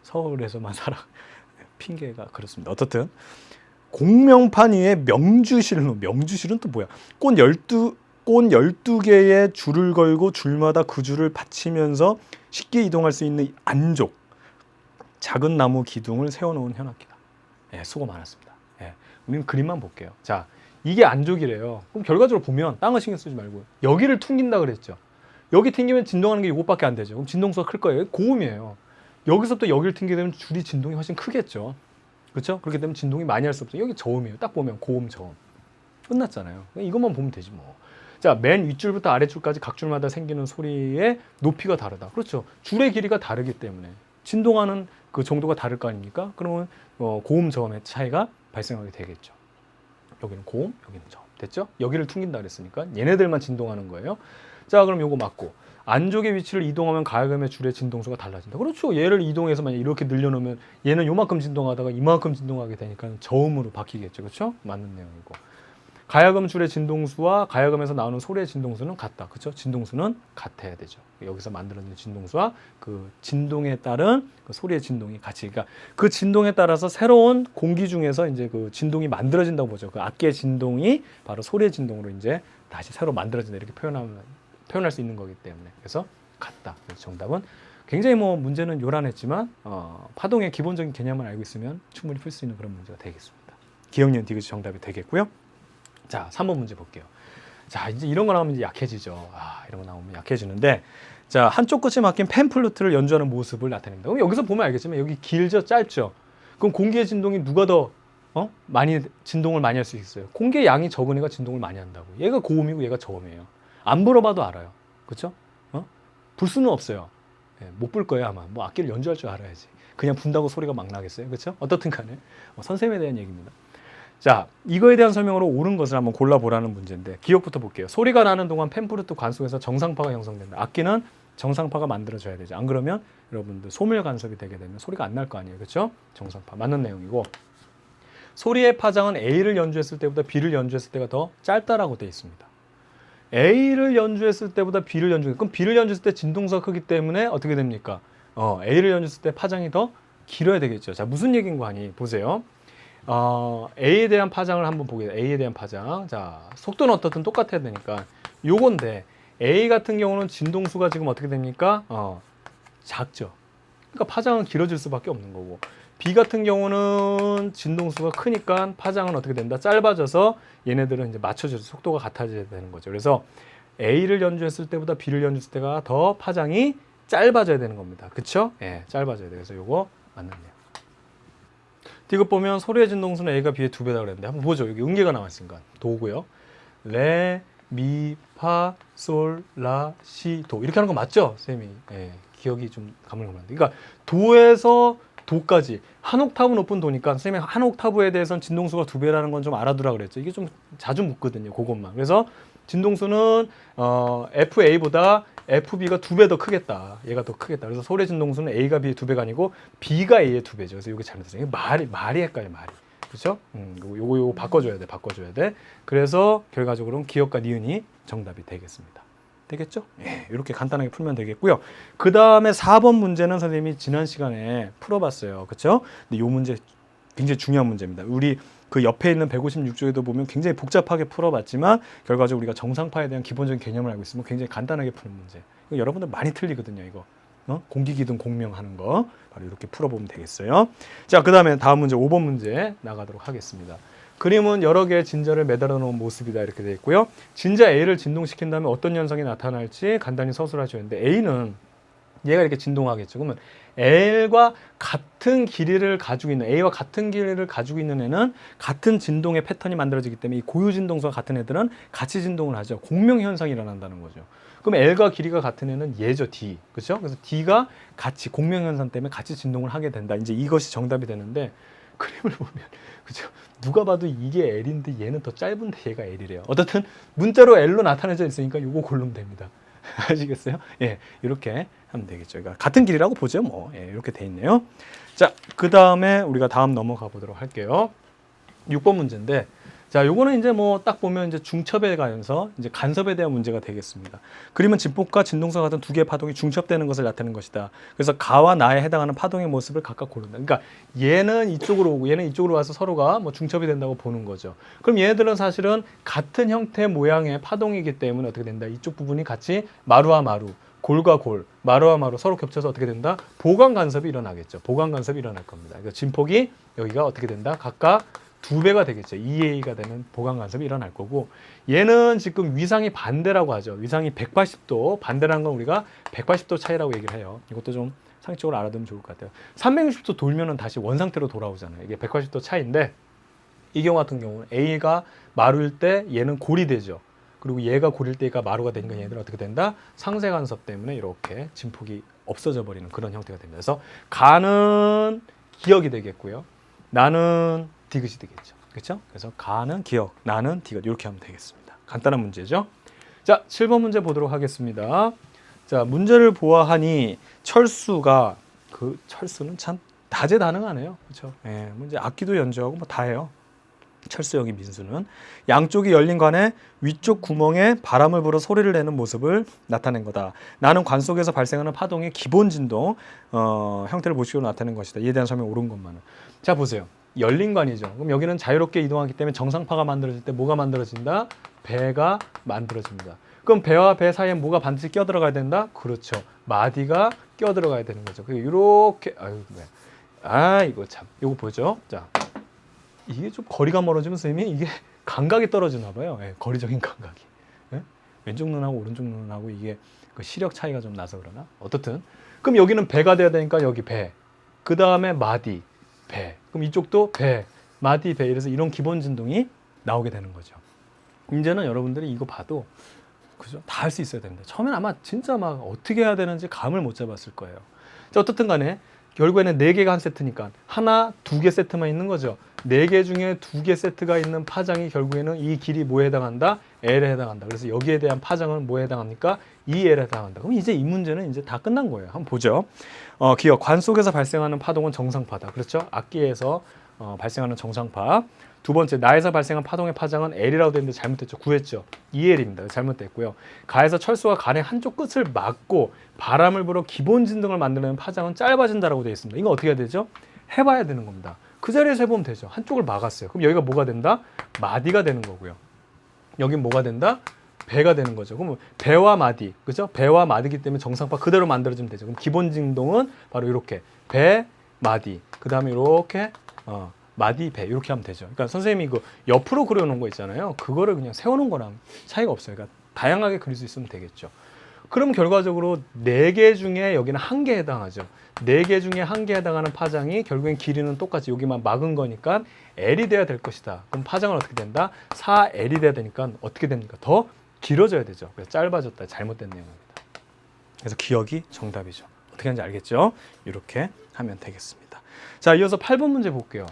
[SPEAKER 1] 서울에서만 살아. 핑계가 그렇습니다. 어떻든 공명판 위에 명주실은 또 뭐야? 꽃 12개의 줄을 걸고 줄마다 그 줄을 받치면서 쉽게 이동할 수 있는 안족, 작은 나무 기둥을 세워놓은 현악기다. 예, 수고 많았습니다. 예, 우리는 그림만 볼게요. 자, 이게 안족이래요. 그럼 결과적으로 보면 딴 거 신경 쓰지 말고 여기를 튕긴다 그랬죠. 여기 튕기면 진동하는 게 이것밖에 안 되죠. 그럼 진동수가 클 거예요. 고음이에요. 여기서부터 여기를 튕기게 되면 줄이 진동이 훨씬 크겠죠. 그렇죠? 그렇게 되면 진동이 많이 할 수 없죠. 여기 저음이에요. 딱 보면 고음, 저음. 끝났잖아요. 이것만 보면 되지 뭐. 자, 맨 윗줄부터 아랫줄까지 각 줄마다 생기는 소리의 높이가 다르다. 그렇죠. 줄의 길이가 다르기 때문에 진동하는 그 정도가 다를 거 아닙니까? 그러면 고음, 저음의 차이가 발생하게 되겠죠. 여기는 고음, 여기는 저음. 됐죠? 여기를 튕긴다 그랬으니까 얘네들만 진동하는 거예요. 자, 그럼 요거 맞고. 안쪽의 위치를 이동하면 가야금의 줄의 진동수가 달라진다. 그렇죠. 얘를 이동해서 만약 이렇게 늘려놓으면 얘는 요만큼 진동하다가 이만큼 진동하게 되니까 저음으로 바뀌겠죠. 그렇죠? 맞는 내용이고. 가야금 줄의 진동수와 가야금에서 나오는 소리의 진동수는 같다. 그렇죠? 진동수는 같아야 되죠. 여기서 만들어진 진동수와 그 진동에 따른 그 소리의 진동이 같이, 그러니까 그 진동에 따라서 새로운 공기 중에서 이제 그 진동이 만들어진다고 보죠. 그 악기의 진동이 바로 소리의 진동으로 이제 다시 새로 만들어진다, 이렇게 표현할 수 있는 거기 때문에. 그래서 같다. 그래서 정답은 굉장히 뭐 문제는 요란했지만 파동의 기본적인 개념을 알고 있으면 충분히 풀 수 있는 그런 문제가 되겠습니다. 기억니은 디귿이 정답이 되겠고요. 자, 3번 문제 볼게요. 자, 이제 이런 거 나오면 이제 약해지죠. 이런 거 나오면 약해지는데, 자, 한쪽 끝이 막힌 펜플루트를 연주하는 모습을 나타냅니다. 그럼 여기서 보면 알겠지만 여기 길죠, 짧죠. 그럼 공기의 진동이 누가 더 많이 진동을 많이 할 수 있어요? 공기의 양이 적은 애가 진동을 많이 한다고. 얘가 고음이고 얘가 저음이에요. 안 불어봐도 알아요. 그렇죠? 불 수는 없어요. 못 불 거예요, 아마. 뭐 악기를 연주할 줄 알아야지. 그냥 분다고 소리가 막 나겠어요? 그렇죠? 어떻든 간에 선생님에 대한 얘기입니다. 자, 이거에 대한 설명으로 옳은 것을 한번 골라보라는 문제인데, 기억부터 볼게요. 소리가 나는 동안 펜플루트 관속에서 정상파가 형성된다. 악기는 정상파가 만들어져야 되죠. 안 그러면 여러분들 소멸 간섭이 되게 되면 소리가 안 날 거 아니에요. 그렇죠? 정상파. 맞는 내용이고, 소리의 파장은 A를 연주했을 때보다 B를 연주했을 때가 더 짧다라고 되어 있습니다. A를 연주했을 때보다 B를 그럼 B를 연주했을 때 진동수가 크기 때문에 어떻게 됩니까? A를 연주했을 때 파장이 더 길어야 되겠죠. 자, 무슨 얘기인 거 아니? 보세요. A에 대한 파장을 한번 보겠습니다. A에 대한 파장. 자, 속도는 어떻든 똑같아야 되니까 요건데, A 같은 경우는 진동수가 지금 어떻게 됩니까? 작죠. 그러니까 파장은 길어질 수밖에 없는 거고, B 같은 경우는 진동수가 크니까 파장은 어떻게 된다? 짧아져서 얘네들은 이제 맞춰져서 속도가 같아져야 되는 거죠. 그래서 A를 연주했을 때보다 B를 연주했을 때가 더 파장이 짧아져야 되는 겁니다. 그쵸? 예, 짧아져야 돼요. 그래서 요거 맞는데요. 디귿 보면 소리의 진동수는 A가 B의 2배다 그랬는데, 한번 보죠. 여기 음계가 나왔으니까. 도고요. 레, 미, 파, 솔, 라, 시, 도. 이렇게 하는 거 맞죠? 쌤이. 예, 기억이 좀 가물가물한데. 그러니까 도에서 도까지 한 옥타브 높은 도니까 선생님이 한 옥타브에 대해서는 진동수가 2배라는 건 좀 알아두라 그랬죠. 이게 좀 자주 묻거든요. 그것만. 그래서 진동수는 FA보다 FB가 2배 더 크겠다. 얘가 더 크겠다. 그래서 소리의 진동수는 A가 B의 2배가 아니고 B가 A의 2배죠. 그래서 이게 잘못됐어요. 말이 헷갈려, 말이. 그렇죠? 요거 바꿔줘야 돼. 그래서 결과적으로는 기역과 니은이 정답이 되겠습니다. 되겠죠? 예, 이렇게 간단하게 풀면 되겠고요. 그 다음에 4번 문제는 선생님이 지난 시간에 풀어봤어요. 그렇죠? 근데 이 문제 굉장히 중요한 문제입니다. 우리 그 옆에 있는 156쪽에도 보면 굉장히 복잡하게 풀어봤지만 결과적으로 우리가 정상파에 대한 기본적인 개념을 알고 있으면 굉장히 간단하게 푸는 문제. 이거 여러분들 많이 틀리거든요. 이거 공기기둥 공명하는 거 바로 이렇게 풀어보면 되겠어요. 자, 그 다음에 다음 문제 5번 문제 나가도록 하겠습니다. 그림은 여러 개의 진자를 매달아 놓은 모습이다, 이렇게 되어 있고요. 진자 A를 진동시킨 다음에 어떤 현상이 나타날지 간단히 서술하셨는데, A는 얘가 이렇게 진동하겠죠. 그러면 L과 같은 길이를 가지고 있는, A와 같은 길이를 가지고 있는 애는 같은 진동의 패턴이 만들어지기 때문에 이 고유 진동수와 같은 애들은 같이 진동을 하죠. 공명 현상이 일어난다는 거죠. 그럼 L과 길이가 같은 애는 얘죠, D. 그렇죠? 그래서 D가 같이 공명 현상 때문에 같이 진동을 하게 된다. 이제 이것이 정답이 되는데, 그림을 보면 그죠? 누가 봐도 이게 L인데 얘는 더 짧은데 얘가 L이래요. 어떻든 문자로 L로 나타내져 있으니까 요거 고르면 됩니다. 아시겠어요? 예, 이렇게 하면 되겠죠. 그러니까 같은 길이라고 보죠, 뭐. 예, 이렇게 돼 있네요. 자, 그 다음에 우리가 다음 넘어가 보도록 할게요. 6번 문제인데, 자, 요거는 이제 뭐 딱 보면 이제 중첩에 관해서 이제 간섭에 대한 문제가 되겠습니다. 그림은 진폭과 진동수와 같은 두 개의 파동이 중첩되는 것을 나타내는 것이다. 그래서 가와 나에 해당하는 파동의 모습을 각각 고른다. 그러니까 얘는 이쪽으로 오고 얘는 이쪽으로 와서 서로가 뭐 중첩이 된다고 보는 거죠. 그럼 얘네들은 사실은 같은 형태 모양의 파동이기 때문에 어떻게 된다? 이쪽 부분이 같이 마루와 마루, 골과 골, 마루와 마루 서로 겹쳐서 어떻게 된다? 보강 간섭이 일어나겠죠. 보강 간섭이 일어날 겁니다. 그러니까 진폭이 여기가 어떻게 된다? 각각 2배가 되겠죠. 2A가 되는 보강 간섭이 일어날 거고, 얘는 지금 위상이 반대라고 하죠. 위상이 180도, 반대라는 건 우리가 180도 차이라고 얘기를 해요. 이것도 좀 상식적으로 알아두면 좋을 것 같아요. 360도 돌면은 다시 원상태로 돌아오잖아요. 이게 180도 차이인데, 이 경우 같은 경우는 A가 마루일 때 얘는 골이 되죠. 그리고 얘가 골일 때 얘가 마루가 되니까 얘들은 어떻게 된다? 상쇄 간섭 때문에 이렇게 진폭이 없어져 버리는 그런 형태가 됩니다. 그래서 가는 기역이 되겠고요. 나는 디귿이 되겠죠. 그렇죠? 그래서 가는 기역, 나는 디귿, 이렇게 하면 되겠습니다. 간단한 문제죠. 자, 7번 문제 보도록 하겠습니다. 자, 문제를 보아하니 철수가, 그 철수는 참 다재다능하네요. 그렇죠? 예, 문제 악기도 연주하고 뭐 다 해요. 철수형의 민수는 양쪽이 열린 관의 위쪽 구멍에 바람을 불어 소리를 내는 모습을 나타낸 거다. 나는 관 속에서 발생하는 파동의 기본 진동 형태를 모식으로 나타낸 것이다. 이에 대한 설명 옳은 것만은. 자 보세요. 열린 관이죠. 그럼 여기는 자유롭게 이동하기 때문에 정상파가 만들어질 때 뭐가 만들어진다? 배가 만들어집니다. 그럼 배와 배 사이에 뭐가 반드시 껴들어가야 된다? 그렇죠. 마디가 껴들어가야 되는 거죠. 이렇게 이거 참 이거 보죠. 자 이게 좀 거리가 멀어지면 선생님이 이게 감각이 떨어지나 봐요. 예, 거리적인 감각이. 예? 왼쪽 눈하고 오른쪽 눈하고 이게 그 시력 차이가 좀 나서 그러나 어떻든 그럼 여기는 배가 돼야 되니까 여기 배. 그 다음에 마디 배. 그럼 이쪽도 배, 마디 배. 이래서 이런 기본 진동이 나오게 되는 거죠. 이제는 여러분들이 이거 봐도 그죠? 다 할 수 있어야 됩니다. 처음엔 아마 진짜 막 어떻게 해야 되는지 감을 못 잡았을 거예요. 자, 어떻든 간에 결국에는 4개가 한 세트니까 하나, 2개 세트만 있는 거죠. 4개 중에 2개 세트가 있는 파장이 결국에는 이 길이 뭐에 해당한다? L에 해당한다. 그래서 여기에 대한 파장은 뭐에 해당합니까? 2L에 해당한다. 그럼 이제 이 문제는 이제 다 끝난 거예요. 한번 보죠. 기억, 관 속에서 발생하는 파동은 정상파다. 그렇죠? 악기에서 발생하는 정상파. 두 번째, 나에서 발생한 파동의 파장은 L이라고 되는데 잘못됐죠. 구했죠. 2L입니다. 잘못됐고요. 가에서 철수가 간의 한쪽 끝을 막고 바람을 불어 기본 진동을 만드는 파장은 짧아진다라고 되어 있습니다. 이거 어떻게 해야 되죠? 해봐야 되는 겁니다. 그 자리에서 해보면 되죠. 한쪽을 막았어요. 그럼 여기가 뭐가 된다? 마디가 되는 거고요. 여긴 뭐가 된다? 배가 되는 거죠. 그럼 배와 마디, 그죠? 배와 마디기 때문에 정상파 그대로 만들어지면 되죠. 그럼 기본 진동은 바로 이렇게 배, 마디, 그 다음에 이렇게 마디, 배 이렇게 하면 되죠. 그러니까 선생님이 그 옆으로 그려놓은 거 있잖아요. 그거를 그냥 세워놓은 거랑 차이가 없어요. 그러니까 다양하게 그릴 수 있으면 되겠죠. 그럼 결과적으로 4개 중에 여기는 1개에 해당하죠. 4개 중에 1개에 해당하는 파장이 결국엔 길이는 똑같이 여기만 막은 거니까 L이 돼야 될 것이다. 그럼 파장은 어떻게 된다? 4L이 돼야 되니까 어떻게 됩니까? 더 길어져야 되죠. 그래서 짧아졌다. 잘못된 내용입니다. 그래서 기억이 정답이죠. 어떻게 하는지 알겠죠? 이렇게 하면 되겠습니다. 자, 이어서 8번 문제 볼게요.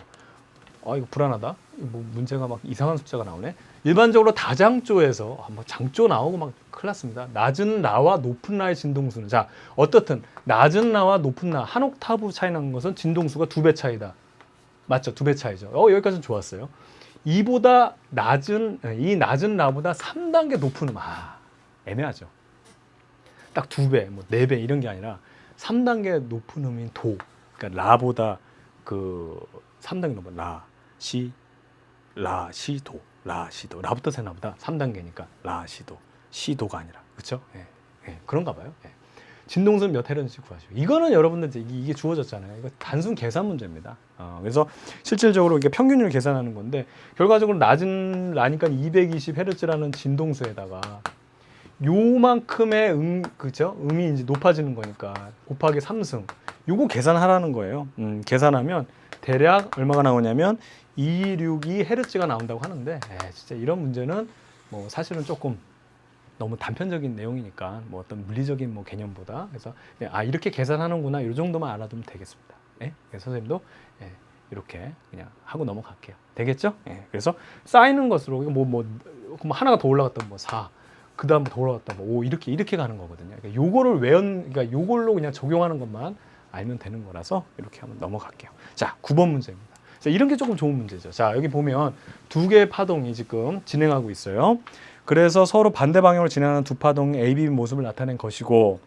[SPEAKER 1] 이거 불안하다. 뭐 문제가 막 이상한 숫자가 나오네. 일반적으로 다장조에서 뭐 장조 나오고 막 큰일 났습니다. 낮은 라와 높은 라의 진동수는 자 어떻든 낮은 라와 높은 라 한 옥타브 차이 나는 것은 진동수가 2배 차이다. 맞죠? 2배 차이죠. 여기까지는 좋았어요. 이 낮은 라보다 3단계 높은 애매하죠. 딱 2배, 뭐 4배 이런 게 아니라 3단계 높은 음인 도. 그러니까 라보다 그 3단계 높은 라, 시, 라, 시, 도. 라, 시, 도. 라부터 세나보다 3단계니까 라, 시, 도. 시, 도가 아니라. 그렇죠? 그런가 봐요. 진동수는 몇 헤르츠 구하시오. 이거는 여러분들 이게 주어졌잖아요. 이거 단순 계산 문제입니다. 그래서 실질적으로 이게 평균을 계산하는 건데 결과적으로 낮은 라니까 220헤르츠라는 진동수에다가 요만큼의 그죠? 음이 이제 높아지는 거니까 곱하기 3승. 요거 계산하라는 거예요. 계산하면 대략 얼마가 나오냐면 262헤르츠가 나온다고 하는데 진짜 이런 문제는 뭐 사실은 조금 너무 단편적인 내용이니까 뭐 어떤 물리적인 뭐 개념보다 그래서 이렇게 계산하는구나 이 정도만 알아두면 되겠습니다. 그래서 선생님도 이렇게 그냥 하고 넘어갈게요. 되겠죠? 그래서 쌓이는 것으로 뭐 하나가 더 올라갔다 뭐 4, 그 다음 더 올라갔다 뭐 5 이렇게 가는 거거든요. 그러니까 요거를 그러니까 요걸로 그냥 적용하는 것만 알면 되는 거라서 이렇게 한번 넘어갈게요. 자, 9번 문제입니다. 자, 이런 게 조금 좋은 문제죠. 자, 여기 보면 2개의 파동이 지금 진행하고 있어요. 그래서 서로 반대 방향으로 진행하는 두 파동의 AB 모습을 나타낸 것이고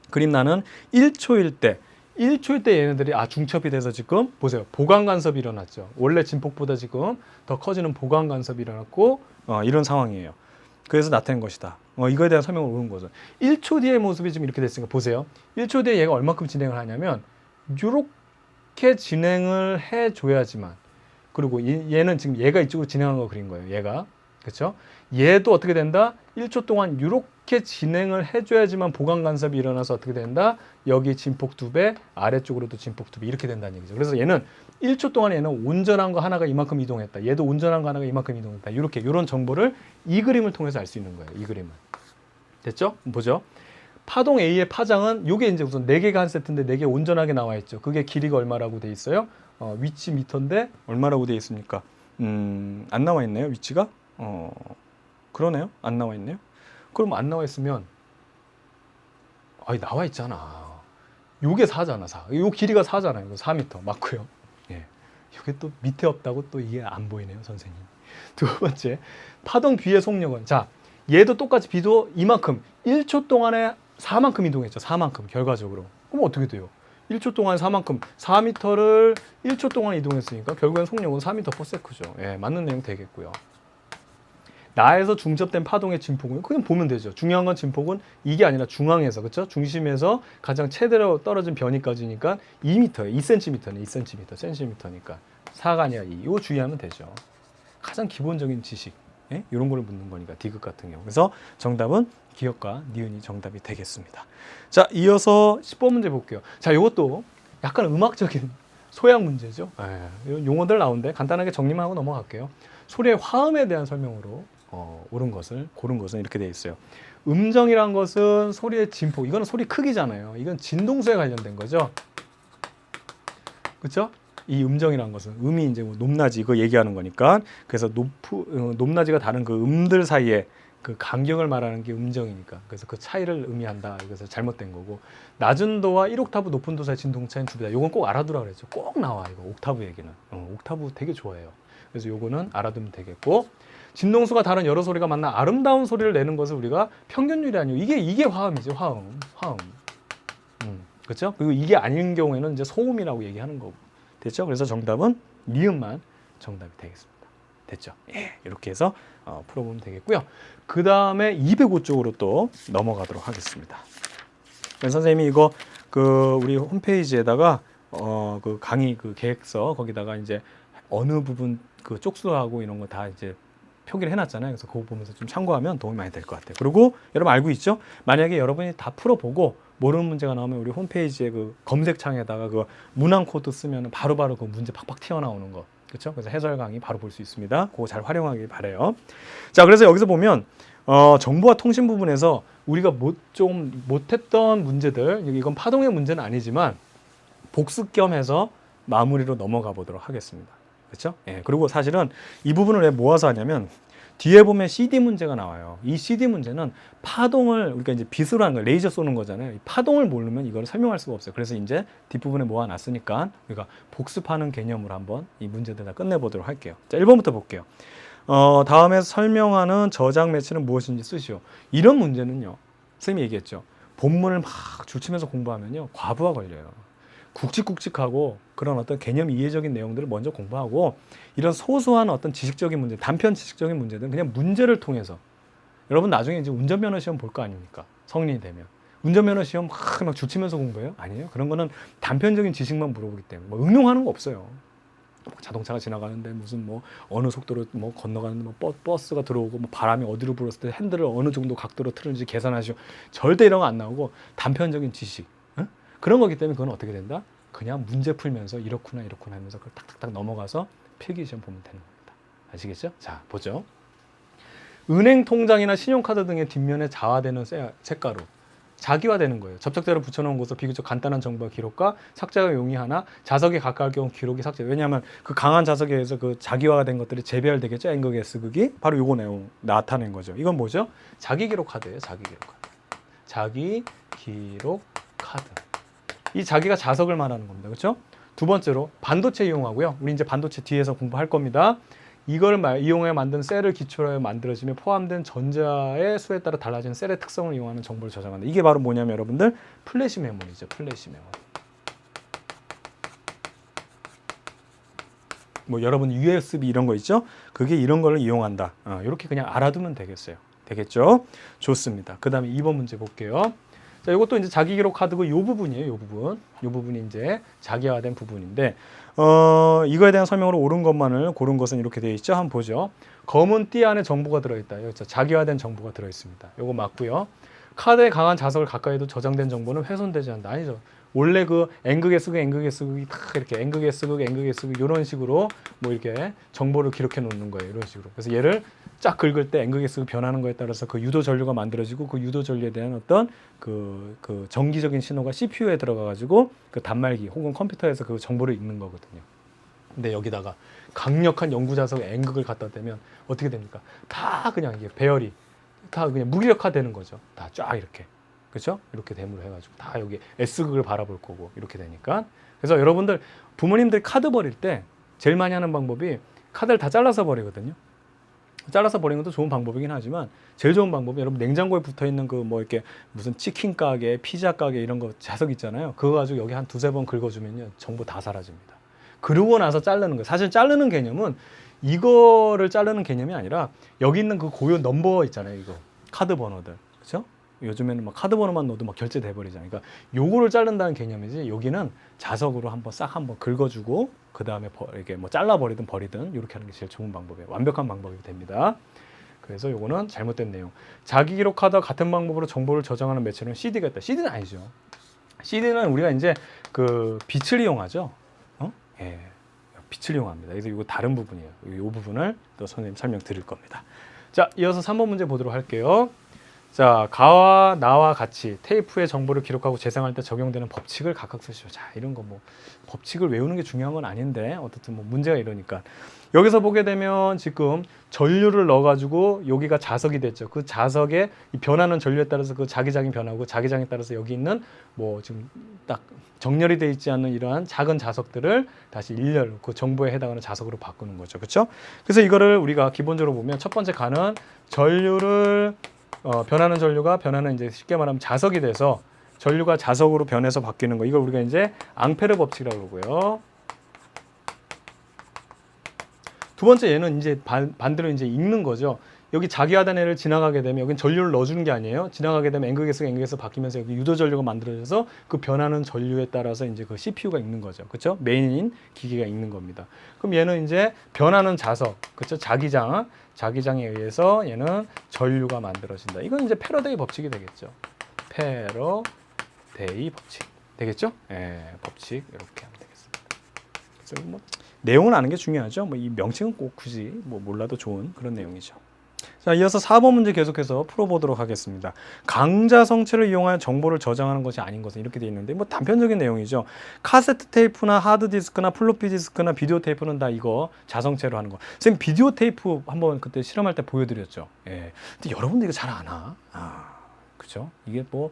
[SPEAKER 1] 그림란은 1초일 때 얘네들이 중첩이 돼서 지금 보세요. 보강 간섭이 일어났죠. 원래 진폭보다 지금 더 커지는 보강 간섭이 일어났고 이런 상황이에요. 그래서 나타낸 것이다. 이거에 대한 설명을 오는 거죠. 1초 뒤의 모습이 지금 이렇게 됐으니까 보세요. 1초 뒤에 얘가 얼마큼 진행을 하냐면 이렇게 진행을 해줘야지만 그리고 얘는 지금 얘가 이쪽으로 진행한 거 그린 거예요. 얘가. 그렇죠? 얘도 어떻게 된다? 1초 동안 이렇게 진행을 해줘야지만 보강 간섭이 일어나서 어떻게 된다? 여기 진폭 2배, 아래쪽으로도 진폭 2배 이렇게 된다는 얘기죠. 그래서 얘는 1초 동안 얘는 온전한 거 하나가 이만큼 이동했다. 얘도 온전한 거 하나가 이만큼 이동했다. 이런 정보를 이 그림을 통해서 알 수 있는 거예요. 이 그림을. 됐죠? 보죠. 파동 A의 파장은 이게 이제 우선 4개가 한 세트인데 4개 온전하게 나와 있죠. 그게 길이가 얼마라고 돼 있어요? 위치 미터인데 얼마라고 돼 있습니까? 안 나와 있네요. 위치가? 그러네요. 안 나와 있네요. 그럼 안 나와 있으면 나와 있잖아. 요게 4잖아. 4. 요 길이가 4잖아요. 이거 4m 맞고요. 이게 또 밑에 없다고 또 이게 안 보이네요, 선생님. 두 번째, 파동 B의 속력은, 자, 얘도 똑같이 B도 이만큼 1초 동안에 4만큼 이동했죠. 4만큼 결과적으로. 그럼 어떻게 돼요? 1초 동안 4만큼 4m를 1초 동안 이동했으니까 결국엔 속력은 4m/s죠. 예, 맞는 내용 되겠고요. 나에서 중첩된 파동의 진폭은 그냥 보면 되죠. 중요한 건 진폭은 이게 아니라 중앙에서, 그렇죠? 중심에서 가장 최대로 떨어진 변이까지니까 2m예요. 2cm네. 2cm. cm니까 4가 아니라 2. 이거 주의하면 되죠. 가장 기본적인 지식. 예? 이런 걸 묻는 거니까 디귿 같은 경우. 그래서 정답은 기역과 니은이 정답이 되겠습니다. 자, 이어서 10번 문제 볼게요. 자, 이것도 약간 음악적인 소양 문제죠. 예, 용어들 나오는데 간단하게 정리만 하고 넘어갈게요. 소리의 화음에 대한 설명으로 고른 것은 이렇게 되어 있어요. 음정이란 것은 소리의 진폭, 이거는 소리 크기잖아요. 이건 진동수에 관련된 거죠. 그렇죠? 이 음정이란 것은 음이 이제 뭐 높낮이 이거 얘기하는 거니까, 그래서 높낮이가 다른 그 음들 사이에 그 간격을 말하는 게 음정이니까, 그래서 그 차이를 의미한다. 이것은 잘못된 거고, 낮은 도와 1옥타브 높은 도 사이 진동 차이는 주비다. 이건 꼭 알아두라 그랬죠. 꼭 나와 이거 옥타브 얘기는. 옥타브 되게 좋아해요. 그래서 요거는 알아두면 되겠고, 진동수가 다른 여러 소리가 만나 아름다운 소리를 내는 것을 우리가 평균율이 아니고 이게 화음이죠. 화음. 그렇죠? 그리고 이게 아닌 경우에는 이제 소음이라고 얘기하는 거고. 됐죠? 그래서 정답은 니은만 정답이 되겠습니다. 됐죠? 예, 이렇게 해서 풀어보면 되겠고요. 그 다음에 205쪽으로 또 넘어가도록 하겠습니다. 선생님이 이거 그 우리 홈페이지에다가 그 강의 그 계획서 거기다가 이제 어느 부분 그 쪽수하고 이런 거 다 이제 표기를 해놨잖아요. 그래서 그거 보면서 좀 참고하면 도움이 많이 될 것 같아요. 그리고 여러분 알고 있죠? 만약에 여러분이 다 풀어보고 모르는 문제가 나오면 우리 홈페이지에 그 검색창에다가 그 문항 코드 쓰면 바로바로 그 문제 팍팍 튀어나오는 거. 그렇죠? 그래서 해설 강의 바로 볼 수 있습니다. 그거 잘 활용하길 바래요. 자, 그래서 여기서 보면 정보와 통신 부분에서 우리가 좀 못했던 문제들, 이건 파동의 문제는 아니지만 복습 겸 해서 마무리로 넘어가 보도록 하겠습니다. 그렇죠? 예, 그리고 사실은 이 부분을 왜 모아서 하냐면 뒤에 보면 CD 문제가 나와요. 이 CD 문제는 파동을 우리가 이제 빛으로 하는 거, 레이저 쏘는 거잖아요. 이 파동을 모르면 이걸 설명할 수가 없어요. 그래서 이제 뒷부분에 모아놨으니까 우리가 복습하는 개념으로 한번 이 문제들 다 끝내보도록 할게요. 자, 1번부터 볼게요. 다음에 설명하는 저장 매체는 무엇인지 쓰시오. 이런 문제는요, 선생님이 얘기했죠. 본문을 막 줄치면서 공부하면요, 과부하 걸려요. 굵직굵직하고 그런 어떤 개념 이해적인 내용들을 먼저 공부하고, 이런 소소한 어떤 지식적인 문제, 단편 지식적인 문제들은 그냥 문제를 통해서, 여러분 나중에 이제 운전면허 시험 볼 거 아닙니까? 성인이 되면 운전면허 시험 막 줄치면서 공부해요? 아니에요. 그런 거는 단편적인 지식만 물어보기 때문에 뭐 응용하는 거 없어요. 자동차가 지나가는데 무슨 뭐 어느 속도로 뭐 건너가는데 뭐 버스가 들어오고 뭐 바람이 어디로 불었을 때 핸들을 어느 정도 각도로 틀는지 계산하시오. 절대 이런 거 안 나오고 단편적인 지식, 응? 그런 거기 때문에 그건 어떻게 된다? 그냥 문제 풀면서 이렇구나 이렇구나 하면서 그걸 탁탁탁 넘어가서 필기시험 보면 되는 겁니다. 아시겠죠? 자, 보죠. 은행 통장이나 신용카드 등의 뒷면에 자화되는 색가루, 자기화되는 거예요. 접착제를 붙여놓은 곳에서 비교적 간단한 정보와 기록과 삭제가 용이하나 자석에 가까울 경우 기록이 삭제. 왜냐하면 그 강한 자석에 의해서 그 자기화가 된 것들이 재배열되겠죠. N극, S극이. 바로 요거 내용 나타낸 거죠. 이건 뭐죠? 자기기록 카드예요. 자기기록 카드. 자기기록 카드. 이 자기가 자석을 말하는 겁니다. 그렇죠? 두 번째로 반도체 이용하고요. 우리 이제 반도체 뒤에서 공부할 겁니다. 이걸 이용해 만든 셀을 기초로 만들어지며 포함된 전자의 수에 따라 달라지는 셀의 특성을 이용하는 정보를 저장한다. 이게 바로 뭐냐면 여러분들 플래시 메모리죠. 플래시 메모리. 뭐 여러분 USB 이런 거 있죠? 그게 이런 거를 이용한다. 이렇게 그냥 알아두면 되겠어요. 되겠죠? 좋습니다. 그 다음에 2번 문제 볼게요. 자, 이것도 이제 자기 기록 카드고 요 부분이에요. 요 부분. 요 부분이 이제 자기화된 부분인데 이거에 대한 설명으로 옳은 것만을 고른 것은 이렇게 되어 있죠. 한번 보죠. 검은 띠 안에 정보가 들어있다. 그렇죠? 자기화된 정보가 들어있습니다. 요거 맞고요. 카드에 강한 자석을 가까이 해도 저장된 정보는 훼손되지 않는다. 아니죠. 원래 그 N극, S극, N극, S극이 딱 이렇게 N극, S극, N극, S극 이런 식으로 뭐 이렇게 정보를 기록해 놓는 거예요. 이런 식으로. 그래서 얘를 쫙 긁을 때 N극, S극 변하는 거에 따라서 그 유도 전류가 만들어지고 그 유도 전류에 대한 어떤 그 정기적인 신호가 CPU에 들어가 가지고 그 단말기 혹은 컴퓨터에서 그 정보를 읽는 거거든요. 근데 여기다가 강력한 연구 자석 N극을 갖다 대면 어떻게 됩니까? 다 그냥 이게 배열이 다 그냥 무기력화되는 거죠. 다 쫙 이렇게. 그렇죠? 이렇게 대물을 해가지고 다 여기 S극을 바라볼 거고 이렇게 되니까. 그래서 여러분들 부모님들 카드 버릴 때 제일 많이 하는 방법이 카드를 다 잘라서 버리거든요. 잘라서 버리는 것도 좋은 방법이긴 하지만 제일 좋은 방법이 여러분 냉장고에 붙어 있는 그 뭐 이렇게 무슨 치킨 가게, 피자 가게 이런 거 자석 있잖아요. 그거 가지고 여기 한 두세 번 긁어주면요 정보 다 사라집니다. 그러고 나서 자르는 거예요. 사실 자르는 개념은 이거를 자르는 개념이 아니라 여기 있는 그 고유 넘버 있잖아요. 이거 카드 번호들, 그렇죠? 요즘에는 막 카드 번호만 넣어도 막 결제돼 버리잖아요. 그러니까 요거를 자른다는 개념이지 여기는 자석으로 한번 싹 한번 긁어주고 그 다음에 이렇게 뭐 잘라 버리든 버리든 이렇게 하는 게 제일 좋은 방법이에요. 완벽한 방법이 됩니다. 그래서 요거는 잘못된 내용. 자기 기록하다 같은 방법으로 정보를 저장하는 매체는 CD가 있다. CD는 아니죠. CD는 우리가 이제 그 빛을 이용하죠. 예, 빛을 이용합니다. 그래서 이거 다른 부분이에요. 이 부분을 또 선생님 설명드릴 겁니다. 자, 이어서 3번 문제 보도록 할게요. 자, 가와 나와 같이 테이프의 정보를 기록하고 재생할 때 적용되는 법칙을 각각 쓰시오. 자, 이런 거 뭐 법칙을 외우는 게 중요한 건 아닌데 어쨌든 뭐 문제가 이러니까 여기서 보게 되면 지금 전류를 넣어가지고 여기가 자석이 됐죠. 그 자석에 이 변하는 전류에 따라서 그 자기장이 변하고 자기장에 따라서 여기 있는 뭐 지금 딱 정렬이 되어 있지 않는 이러한 작은 자석들을 다시 일렬 그 정보에 해당하는 자석으로 바꾸는 거죠. 그렇죠? 그래서 이거를 우리가 기본적으로 보면 첫 번째 가는 전류를 변하는 전류가 변하는 이제 쉽게 말하면 자석이 돼서 전류가 자석으로 변해서 바뀌는 거. 이걸 우리가 이제 앙페르 법칙이라고 그러고요. 두 번째 얘는 이제 반대로 이제 읽는 거죠. 여기 자기하단에를 지나가게 되면 여긴 전류를 넣어주는 게 아니에요. 지나가게 되면 N극에서 N극에서 바뀌면서 여기 유도 전류가 만들어져서 그 변하는 전류에 따라서 이제 그 CPU가 읽는 거죠. 그렇죠? 메인인 기기가 읽는 겁니다. 그럼 얘는 이제 변하는 자석, 그렇죠? 자기장에 의해서 얘는 전류가 만들어진다. 이건 이제 패러데이 법칙이 되겠죠. 패러데이 법칙 되겠죠? 예, 법칙 이렇게 하면 되겠습니다. 그래서 뭐 내용을 아는 게 중요하죠. 뭐 이 명칭은 꼭 굳이 뭐 몰라도 좋은 그런 내용이죠. 자, 이어서 4번 문제 계속해서 풀어보도록 하겠습니다. 강자 성체를 이용하여 정보를 저장하는 것이 아닌 것은 이렇게 되어 있는데 뭐 단편적인 내용이죠. 카세트 테이프나 하드 디스크나 플로피 디스크나 비디오 테이프는 다 이거 자성체로 하는 거. 선생님 비디오 테이프 한번 그때 실험할 때 보여드렸죠. 예. 근데 여러분들 이거 잘 아나? 그죠? 이게 뭐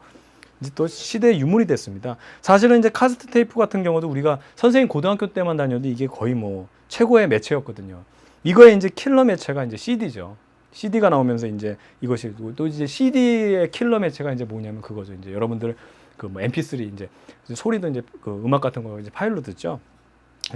[SPEAKER 1] 이제 또 시대의 유물이 됐습니다. 사실은 이제 카세트 테이프 같은 경우도 우리가 선생님 고등학교 때만 다녀도 이게 거의 뭐 최고의 매체였거든요. 이거의 이제 킬러 매체가 이제 CD죠. CD가 나오면서 이제 이것이 또 이제 CD의 킬러 매체가 이제 뭐냐면 그거죠. 이제 여러분들 그 뭐 MP3 이제 소리도 이제 그 음악 같은 거 이제 파일로 듣죠.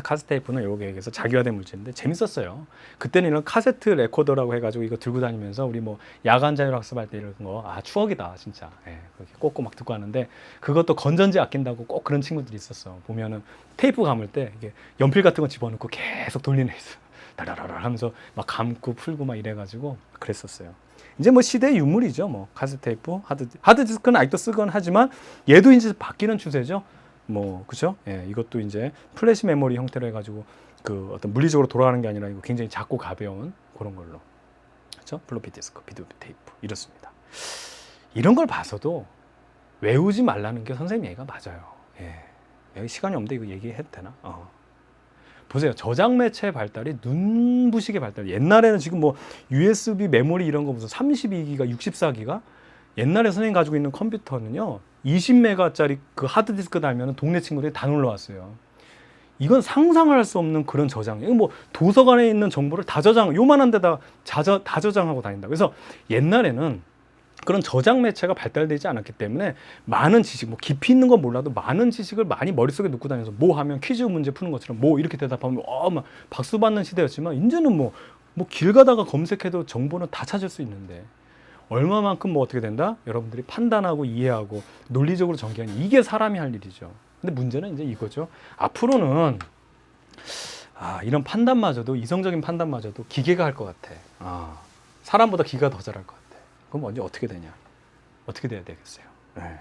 [SPEAKER 1] 카세트 테이프는 요게에서 자기화된 물질인데 재밌었어요. 그때는 이런 카세트 레코더라고 해가지고 이거 들고 다니면서 우리 뭐 야간 자율학습할 때 이런 거 추억이다 진짜. 예, 그렇게 꽂고 막 듣고 하는데 그것도 건전지 아낀다고 꼭 그런 친구들이 있었어. 보면은 테이프 감을 때 이게 연필 같은 거 집어넣고 계속 돌리는 애 있어. 다라라라 하면서 막 감고 풀고 막 이래가지고 그랬었어요. 이제 뭐 시대의 유물이죠. 뭐 카세트 테이프, 하드 디스크는 아직도 쓰곤 하지만 얘도 이제 바뀌는 추세죠. 뭐 그죠? 예, 이것도 이제 플래시 메모리 형태로 해가지고 그 어떤 물리적으로 돌아가는 게 아니라 이거 굉장히 작고 가벼운 그런 걸로, 그렇죠? 플로피 디스크, 비디오 테이프 이렇습니다. 이런 걸 봐서도 외우지 말라는 게 선생님 얘기가 맞아요. 예, 여기 시간이 없는데 이거 얘기해도 되나? 보세요. 저장 매체 발달이 눈부시게 발달. 옛날에는 지금 뭐 USB 메모리 이런 거 무슨 32기가, 64기가 옛날에 선생님 가지고 있는 컴퓨터는요 20메가짜리 그 하드디스크 달면은 동네 친구들이 다 놀러 왔어요. 이건 상상할 수 없는 그런 저장이에요. 뭐 도서관에 있는 정보를 다 요만한 데다 다 저장하고 다닌다. 그래서 옛날에는 그런 저장 매체가 발달되지 않았기 때문에 많은 지식, 뭐 깊이 있는 건 몰라도 많은 지식을 많이 머릿속에 넣고 다녀서 뭐 하면 퀴즈 문제 푸는 것처럼 뭐 이렇게 대답하면 막 박수 받는 시대였지만 이제는 뭐 길 가다가 검색해도 정보는 다 찾을 수 있는데 얼마만큼 뭐 어떻게 된다? 여러분들이 판단하고 이해하고 논리적으로 전개하는 이게 사람이 할 일이죠. 근데 문제는 이제 이거죠. 앞으로는 이런 판단마저도 이성적인 판단마저도 기계가 할 것 같아. 사람보다 기계가 더 잘할 것 같아. 그럼 언제 어떻게 되냐? 어떻게 돼야 되겠어요? 네.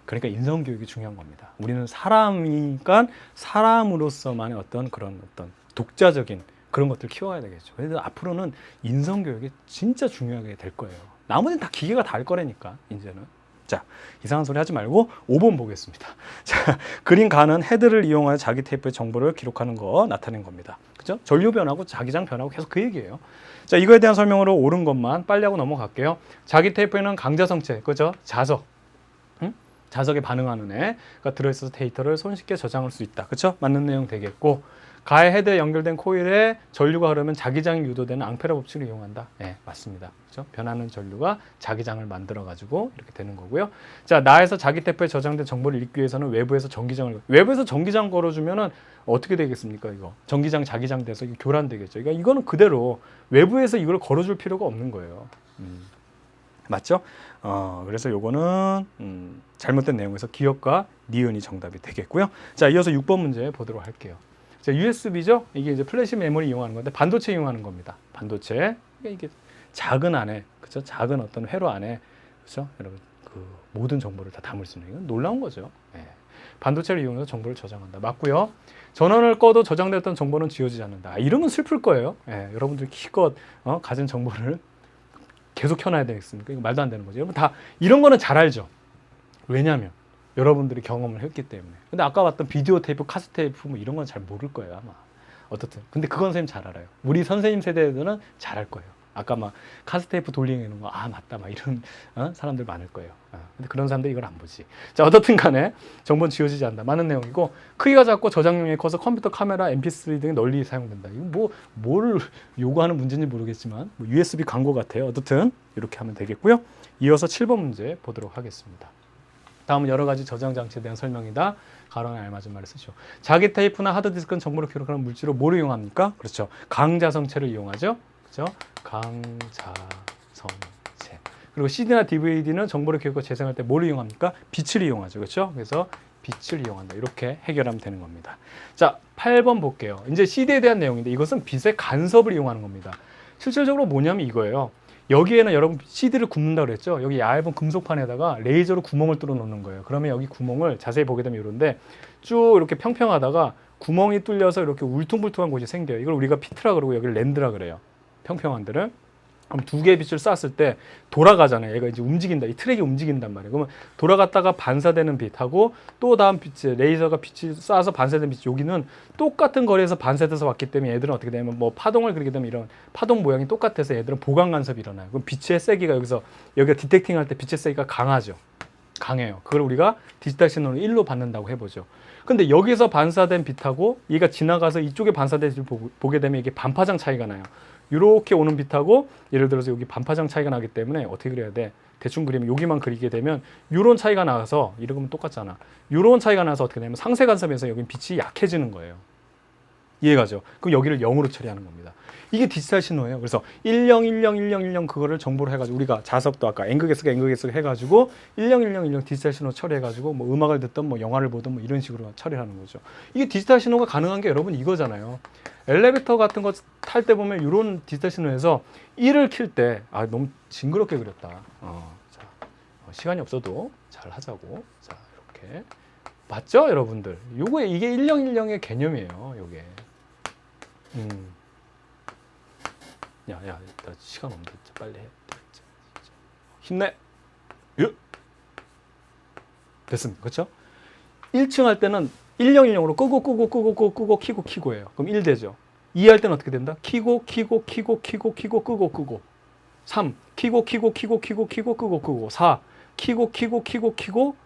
[SPEAKER 1] 그러니까 인성교육이 중요한 겁니다. 우리는 사람이니까 사람으로서만의 어떤 그런 어떤 독자적인 그런 것들을 키워야 되겠죠. 그래서 앞으로는 인성교육이 진짜 중요하게 될 거예요. 나머지는 다 기계가 다 할 거라니까 이제는. 자, 이상한 소리 하지 말고 5번 보겠습니다. 자, 그린 가는 헤드를 이용하여 자기 테이프의 정보를 기록하는 거 나타낸 겁니다. 그죠? 전류 변하고 자기장 변하고 계속 그 얘기예요. 자, 이거에 대한 설명으로 옳은 것만 빨리 하고 넘어갈게요. 자기 테이프에는 강자성체, 그죠? 자석. 자석에 반응하는 애가 들어있어서 데이터를 손쉽게 저장할 수 있다. 그렇죠? 맞는 내용 되겠고, 가해 헤드에 연결된 코일에 전류가 흐르면 자기장이 유도되는 앙페라 법칙을 이용한다. 네, 맞습니다. 그렇죠? 변하는 전류가 자기장을 만들어 가지고 이렇게 되는 거고요. 자, 나에서 자기 태포에 저장된 정보를 읽기 위해서는 외부에서 전기장 걸어주면은 어떻게 되겠습니까? 이거 전기장 자기장 돼서 이게 교란되겠죠. 그러니까 이거는 그대로 외부에서 이걸 걸어줄 필요가 없는 거예요. 맞죠? 그래서 요거는 잘못된 내용에서 기억과 니은이 정답이 되겠고요. 자, 이어서 6번 문제 보도록 할게요. 자, USB죠? 이게 이제 플래시 메모리 이용하는 건데 반도체 이용하는 겁니다. 반도체. 그러니까 이게 작은 안에, 그렇죠? 작은 어떤 회로 안에, 그렇죠? 여러분 그 모든 정보를 다 담을 수 있는 이건 놀라운 거죠. 예. 반도체를 이용해서 정보를 저장한다. 맞고요. 전원을 꺼도 저장됐던 정보는 지워지지 않는다. 이러면 슬플 거예요. 예. 여러분들 기껏 가진 정보를 계속 켜놔야 되겠습니까? 이거 말도 안 되는 거죠. 여러분 다 이런 거는 잘 알죠. 왜냐하면 여러분들이 경험을 했기 때문에. 근데 아까 봤던 비디오 테이프, 카세트 테이프 뭐 이런 건 잘 모를 거예요 아마. 어떻든. 근데 그건 선생님 잘 알아요. 우리 선생님 세대들은 잘 알 거예요. 아까 막 카세트 테이프 돌리는 거 맞다 막 이런 사람들 많을 거예요. 근데 그런 사람들이 이걸 안 보지. 자, 어떻든 간에 정보는 지워지지 않는다. 많은 내용이고 크기가 작고 저장용이 커서 컴퓨터, 카메라, MP3 등에 널리 사용된다. 이거 뭘 요구하는 문제인지 모르겠지만 뭐 USB 광고 같아요. 어떻든 이렇게 하면 되겠고요. 이어서 7번 문제 보도록 하겠습니다. 다음은 여러 가지 저장 장치에 대한 설명이다. 가로에 알맞은 말을 쓰죠. 자기 테이프나 하드디스크는 정보를 기록하는 물질로 뭐를 이용합니까? 그렇죠. 강자성체를 이용하죠. 그렇죠? 강자성체. 그리고 CD나 DVD는 정보를 기록하고 재생할 때 뭘 이용합니까? 빛을 이용하죠. 그렇죠? 그래서 빛을 이용한다. 이렇게 해결하면 되는 겁니다. 자, 8번 볼게요. 이제 CD에 대한 내용인데 이것은 빛의 간섭을 이용하는 겁니다. 실질적으로 뭐냐면 이거예요. 여기에는 여러분 CD를 굽는다 그랬죠? 여기 얇은 금속판에다가 레이저로 구멍을 뚫어 놓는 거예요. 그러면 여기 구멍을 자세히 보게 되면 이런데 쭉 이렇게 평평하다가 구멍이 뚫려서 이렇게 울퉁불퉁한 곳이 생겨요. 이걸 우리가 피트라 그러고 여기를 랜드라 그래요. 평평한 데를. 그럼 두 개의 빛을 쐈을 때 돌아가잖아요. 얘가 이제 움직인다. 이 트랙이 움직인단 말이에요. 그러면 돌아갔다가 반사되는 빛하고 또 다음 빛이 레이저가 빛이 쏴서 반사되는 빛 여기는 똑같은 거리에서 반사돼서 왔기 때문에 얘들은 어떻게 되면 뭐 파동을 그리게 되면 이런 파동 모양이 똑같아서 얘들은 보강 간섭이 일어나요. 그럼 빛의 세기가 여기가 디텍팅 할 때 빛의 세기가 강하죠. 강해요. 그걸 우리가 디지털 신호를 1로 받는다고 해보죠. 근데 여기서 반사된 빛하고 얘가 지나가서 이쪽에 반사된 빛을 보게 되면 이게 반파장 차이가 나요. 이렇게 오는 빛하고 예를 들어서 여기 반파장 차이가 나기 때문에 어떻게 그려야 돼? 대충 그리면 여기만 그리게 되면 이런 차이가 나서 이러면 똑같잖아. 이런 차이가 나서 어떻게 되냐면 상세 간섭에서 여기 빛이 약해지는 거예요. 이해가죠? 그럼 여기를 0으로 처리하는 겁니다. 이게 디지털 신호예요. 그래서 10101010 그거를 정보로 해가지고 우리가 자석도 아까 앵그게스가 해가지고 101010 디지털 신호 처리해가지고 뭐 음악을 듣던 뭐 영화를 보던 뭐 이런 식으로 처리하는 거죠. 이게 디지털 신호가 가능한 게 여러분 이거잖아요. 엘리베이터 같은 거 탈 때 보면 이런 디지털 신호에서 1을 킬 때 너무 징그럽게 그렸다. 자, 시간이 없어도 잘 하자고. 자, 이렇게 맞죠, 여러분들? 이게 1010의 개념이에요. 요게. 야, 나 시간 없는데 빨리 해. 힘내. 됐습니다. 그렇죠? 1층 할 때는 1010으로 끄고 키고예요. 그럼 1 되죠. 2 할 때는 어떻게 된다? 키고 끄고 3 키고 끄고 4 키고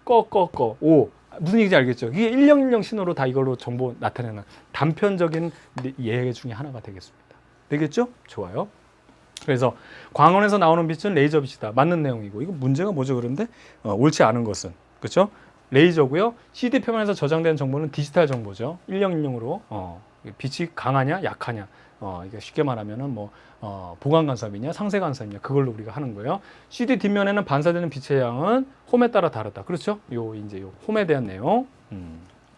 [SPEAKER 1] 꺼 5 무슨 얘기인지 알겠죠? 이게 1010 신호로 다 이걸로 정보 나타내는 단편적인 예 중에 하나가 되겠습니다. 되겠죠? 좋아요. 그래서 광원에서 나오는 빛은 레이저 빛이다. 맞는 내용이고 이거 문제가 뭐죠? 그런데 옳지 않은 것은 그렇죠? 레이저고요. CD 표면에서 저장된 정보는 디지털 정보죠. 1010으로 빛이 강하냐 약하냐 이게 쉽게 말하면은 뭐 보강 간섭이냐 상세 간섭이냐 그걸로 우리가 하는 거예요. CD 뒷면에는 반사되는 빛의 양은 홈에 따라 다르다. 그렇죠? 요 홈에 대한 내용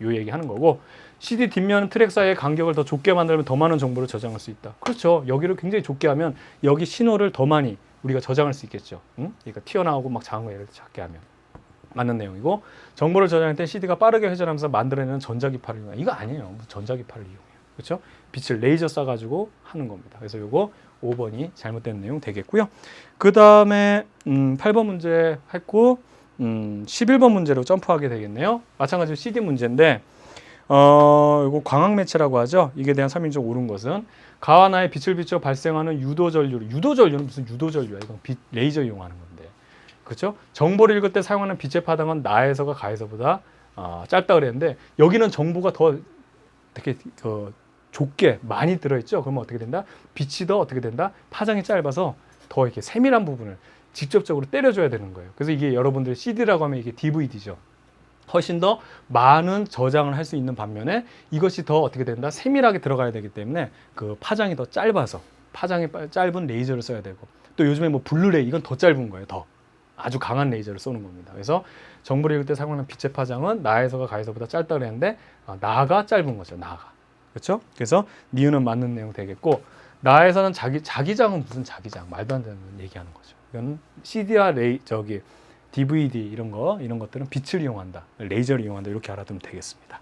[SPEAKER 1] 요 얘기하는 거고 CD 뒷면 트랙 사이의 간격을 더 좁게 만들면 더 많은 정보를 저장할 수 있다. 그렇죠? 여기를 굉장히 좁게 하면 여기 신호를 더 많이 우리가 저장할 수 있겠죠. 그러니까 튀어나오고 막 작은 거 예를 들어 작게 하면 맞는 내용이고 정보를 저장할 때 CD가 빠르게 회전하면서 만들어내는 전자기파를 이용해요. 이거 아니에요. 전자기파를 이용해요. 그렇죠? 빛을 레이저 쏴가지고 하는 겁니다. 그래서 요거 5번이 잘못된 내용 되겠고요. 그 다음에 8번 문제 했고 11번 문제로 점프하게 되겠네요. 마찬가지로 CD 문제인데 이거 광학 매체라고 하죠. 이게 대한 설명이 좀 옳은 것은 가와 나의 빛을 비춰 발생하는 유도전류는 무슨 유도전류야? 이건 빛 레이저 이용하는 건데. 그렇죠? 정보를 읽을 때 사용하는 빛의 파장은 나에서가 가에서보다 짧다 그랬는데 여기는 정보가 더 되게 좁게 많이 들어있죠. 그러면 어떻게 된다? 빛이 더 어떻게 된다? 파장이 짧아서 더 이렇게 세밀한 부분을 직접적으로 때려줘야 되는 거예요. 그래서 이게 여러분들 CD라고 하면 이게 DVD죠. 훨씬 더 많은 저장을 할 수 있는 반면에 이것이 더 어떻게 된다? 세밀하게 들어가야 되기 때문에 그 파장이 더 짧아서 파장이 짧은 레이저를 써야 되고, 또 요즘에 뭐 블루레이 이건 더 짧은 거예요. 더 아주 강한 레이저를 쏘는 겁니다. 그래서 정보를 읽을 때 사용하는 빛의 파장은 나에서가 가에서보다 짧다 그랬는데 나가 짧은 거죠. 나가. 그렇죠? 그래서 니은은 맞는 내용 되겠고, 나에서는 자기장은 무슨 자기장? 말도 안 되는 얘기하는 거죠. 이건 CD와 DVD 이런 것들은 빛을 이용한다, 레이저를 이용한다, 이렇게 알아두면 되겠습니다.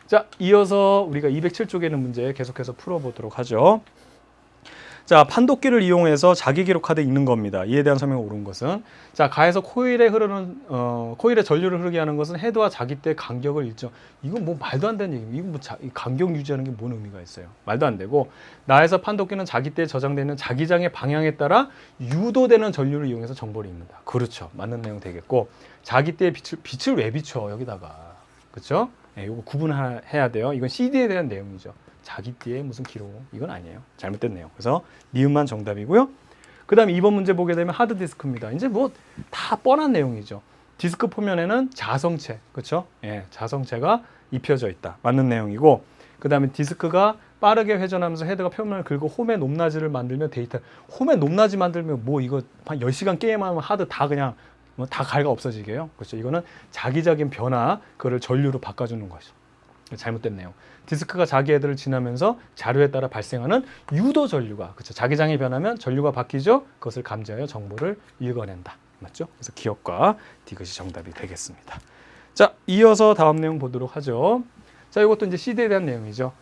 [SPEAKER 1] 자, 이어서 우리가 207쪽에 있는 문제 계속해서 풀어보도록 하죠. 자, 판독기를 이용해서 자기 기록하되 읽는 겁니다. 이에 대한 설명을 옳은 것은, 자, 가에서 코일에 전류를 흐르게 하는 것은 헤드와 자기대 간격을 일정. 이건 뭐 말도 안 되는 얘기입니다. 이건 뭐 간격 유지하는 게 뭔 의미가 있어요? 말도 안 되고, 나에서 판독기는 자기대에 저장되는 자기장의 방향에 따라 유도되는 전류를 이용해서 정보를 읽는다. 그렇죠. 맞는 내용 되겠고, 자기대의 빛을 왜 비춰 여기다가, 그렇죠? 네, 이거 구분해야 돼요. 이건 CD에 대한 내용이죠. 자기띠에 무슨 기록, 이건 아니에요. 잘못된 내용. 그래서 니은만 정답이고요. 그 다음에 2번 문제 보게 되면 하드디스크입니다. 이제 뭐 다 뻔한 내용이죠. 디스크 표면에는 자성체, 그렇죠? 예, 자성체가 입혀져 있다. 맞는 내용이고, 그 다음에 디스크가 빠르게 회전하면서 헤드가 표면을 긁고 홈의 높낮이를 만들며 데이터. 홈의 높낮이 만들면 뭐 이거 한 10시간 게임하면 하드 다 그냥 뭐 다 갈가 없어지게요. 그렇죠? 이거는 자기적인 변화, 그거를 전류로 바꿔주는 거죠. 잘못된 내용. 디스크가 자기 헤드를 지나면서 자료에 따라 발생하는 유도 전류가, 그렇죠? 자기장이 변하면 전류가 바뀌죠. 그것을 감지하여 정보를 읽어낸다. 맞죠? 그래서 기억과 디귿이 정답이 되겠습니다. 자, 이어서 다음 내용 보도록 하죠. 자, 이것도 이제 CD에 대한 내용이죠.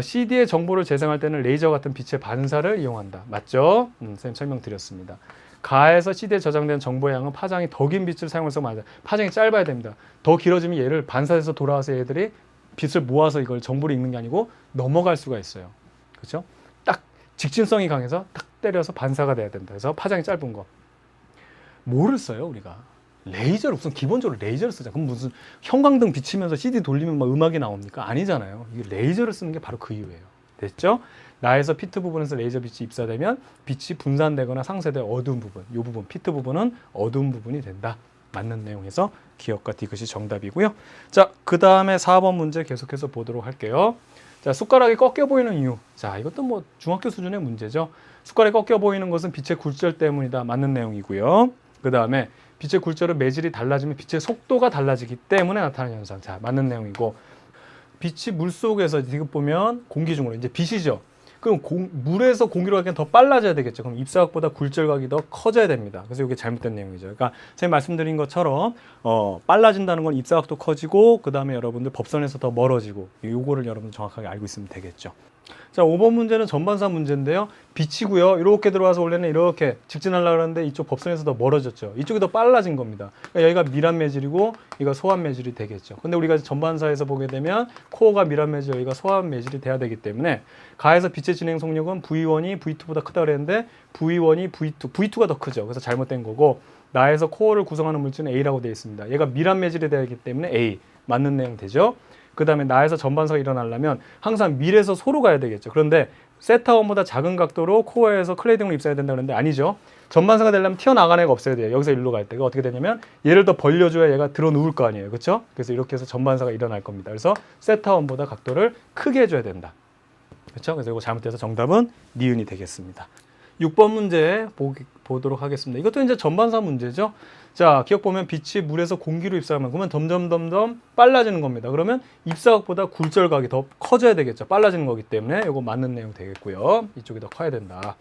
[SPEAKER 1] CD의 정보를 재생할 때는 레이저 같은 빛의 반사를 이용한다. 맞죠? 선생님 설명드렸습니다. 가에서 CD에 저장된 정보의 양은 파장이 더 긴 빛을 사용해서 맞아요. 파장이 짧아야 됩니다. 더 길어지면 얘를 반사해서 돌아와서 얘들이 빛을 모아서 이걸 정보를 읽는 게 아니고 넘어갈 수가 있어요. 그렇죠? 딱 직진성이 강해서 딱 때려서 반사가 돼야 된다. 그래서 파장이 짧은 거. 뭐를 써요, 우리가? 레이저를, 우선 기본적으로 레이저를 쓰자. 그럼 무슨 형광등 비치면서 CD 돌리면 막 음악이 나옵니까? 아니잖아요. 이게 레이저를 쓰는 게 바로 그 이유예요. 됐죠? 나에서 피트 부분에서 레이저 빛이 입사되면 빛이 분산되거나 상쇄된 어두운 부분, 이 부분, 피트 부분은 어두운 부분이 된다. 맞는 내용에서 기억과 디귿이 정답이고요. 자, 그 다음에 4번 문제 계속해서 보도록 할게요. 자, 숟가락이 꺾여 보이는 이유. 자, 이것도 뭐 중학교 수준의 문제죠. 숟가락이 꺾여 보이는 것은 빛의 굴절 때문이다. 맞는 내용이고요. 그 다음에 빛의 굴절은 매질이 달라지면 빛의 속도가 달라지기 때문에 나타나는 현상. 자, 맞는 내용이고, 빛이 물 속에서 지금 보면 공기 중으로 이제 빛이죠. 그럼 물에서 공기로 가기엔 더 빨라져야 되겠죠. 그럼 입사각보다 굴절각이 더 커져야 됩니다. 그래서 이게 잘못된 내용이죠. 그러니까 제가 말씀드린 것처럼 빨라진다는 건 입사각도 커지고, 그 다음에 여러분들 법선에서 더 멀어지고, 요거를 여러분들 정확하게 알고 있으면 되겠죠. 자, 5번 문제는 전반사 문제인데요. 빛이고요. 이렇게 들어와서 원래는 이렇게 직진하려고 하는데 이쪽 법선에서 더 멀어졌죠. 이쪽이 더 빨라진 겁니다. 그러니까 여기가 밀환 매질이고 여기가 소환 매질이 되겠죠. 근데 우리가 전반사에서 보게 되면 코어가 밀환 매질, 여기가 소환 매질이 돼야 되기 때문에 가에서 빛의 진행 속력은 V1이 V2보다 크다 그랬는데 V1이 V2가 더 크죠. 그래서 잘못된 거고, 나에서 코어를 구성하는 물질은 A라고 되어 있습니다. 얘가 밀환 매질이 되기 때문에 A. 맞는 내용 되죠. 그 다음에 나에서 전반사가 일어나려면 항상 밀에서 소로 가야 되겠죠. 그런데 세타원보다 작은 각도로 코어에서 클레이딩을 입사해야 된다 그러는데 아니죠. 전반사가 되려면 튀어나가는 애가 없어야 돼요. 여기서 일로 갈 때가 어떻게 되냐면 얘를 더 벌려줘야 얘가 들어 누울 거 아니에요. 그렇죠? 그래서 이렇게 해서 전반사가 일어날 겁니다. 그래서 세타원보다 각도를 크게 해줘야 된다. 그렇죠? 그래서 이거 잘못돼서 정답은 니은이 되겠습니다. 6번 문제 보도록 하겠습니다. 이것도 이제 전반사 문제죠. 자, 기억 보면 빛이 물에서 공기로 입사하면 그러면 점점 빨라지는 겁니다. 그러면 입사각보다 굴절각이 더 커져야 되겠죠. 빨라지는 거기 때문에 이거 맞는 내용 되겠고요. 이쪽이 더 커야 된다.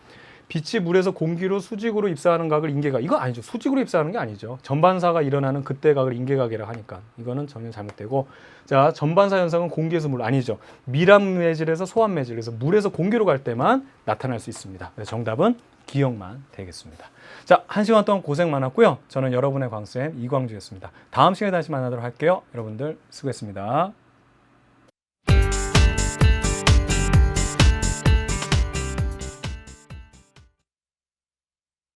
[SPEAKER 1] 빛이 물에서 공기로 수직으로 입사하는 각을 인계각. 이거 아니죠. 수직으로 입사하는 게 아니죠. 전반사가 일어나는 그때 각을 인계각이라고 하니까 이거는 전혀 잘못되고, 자, 전반사 현상은 공기에서 물 아니죠. 밀환 매질에서 소환 매질. 그래서 물에서 공기로 갈 때만 나타날 수 있습니다. 그래서 정답은 기억만 되겠습니다. 자, 1시간 동안 고생 많았고요. 저는 여러분의 광쌤 이광주였습니다. 다음 시간에 다시 만나도록 할게요. 여러분들 수고했습니다.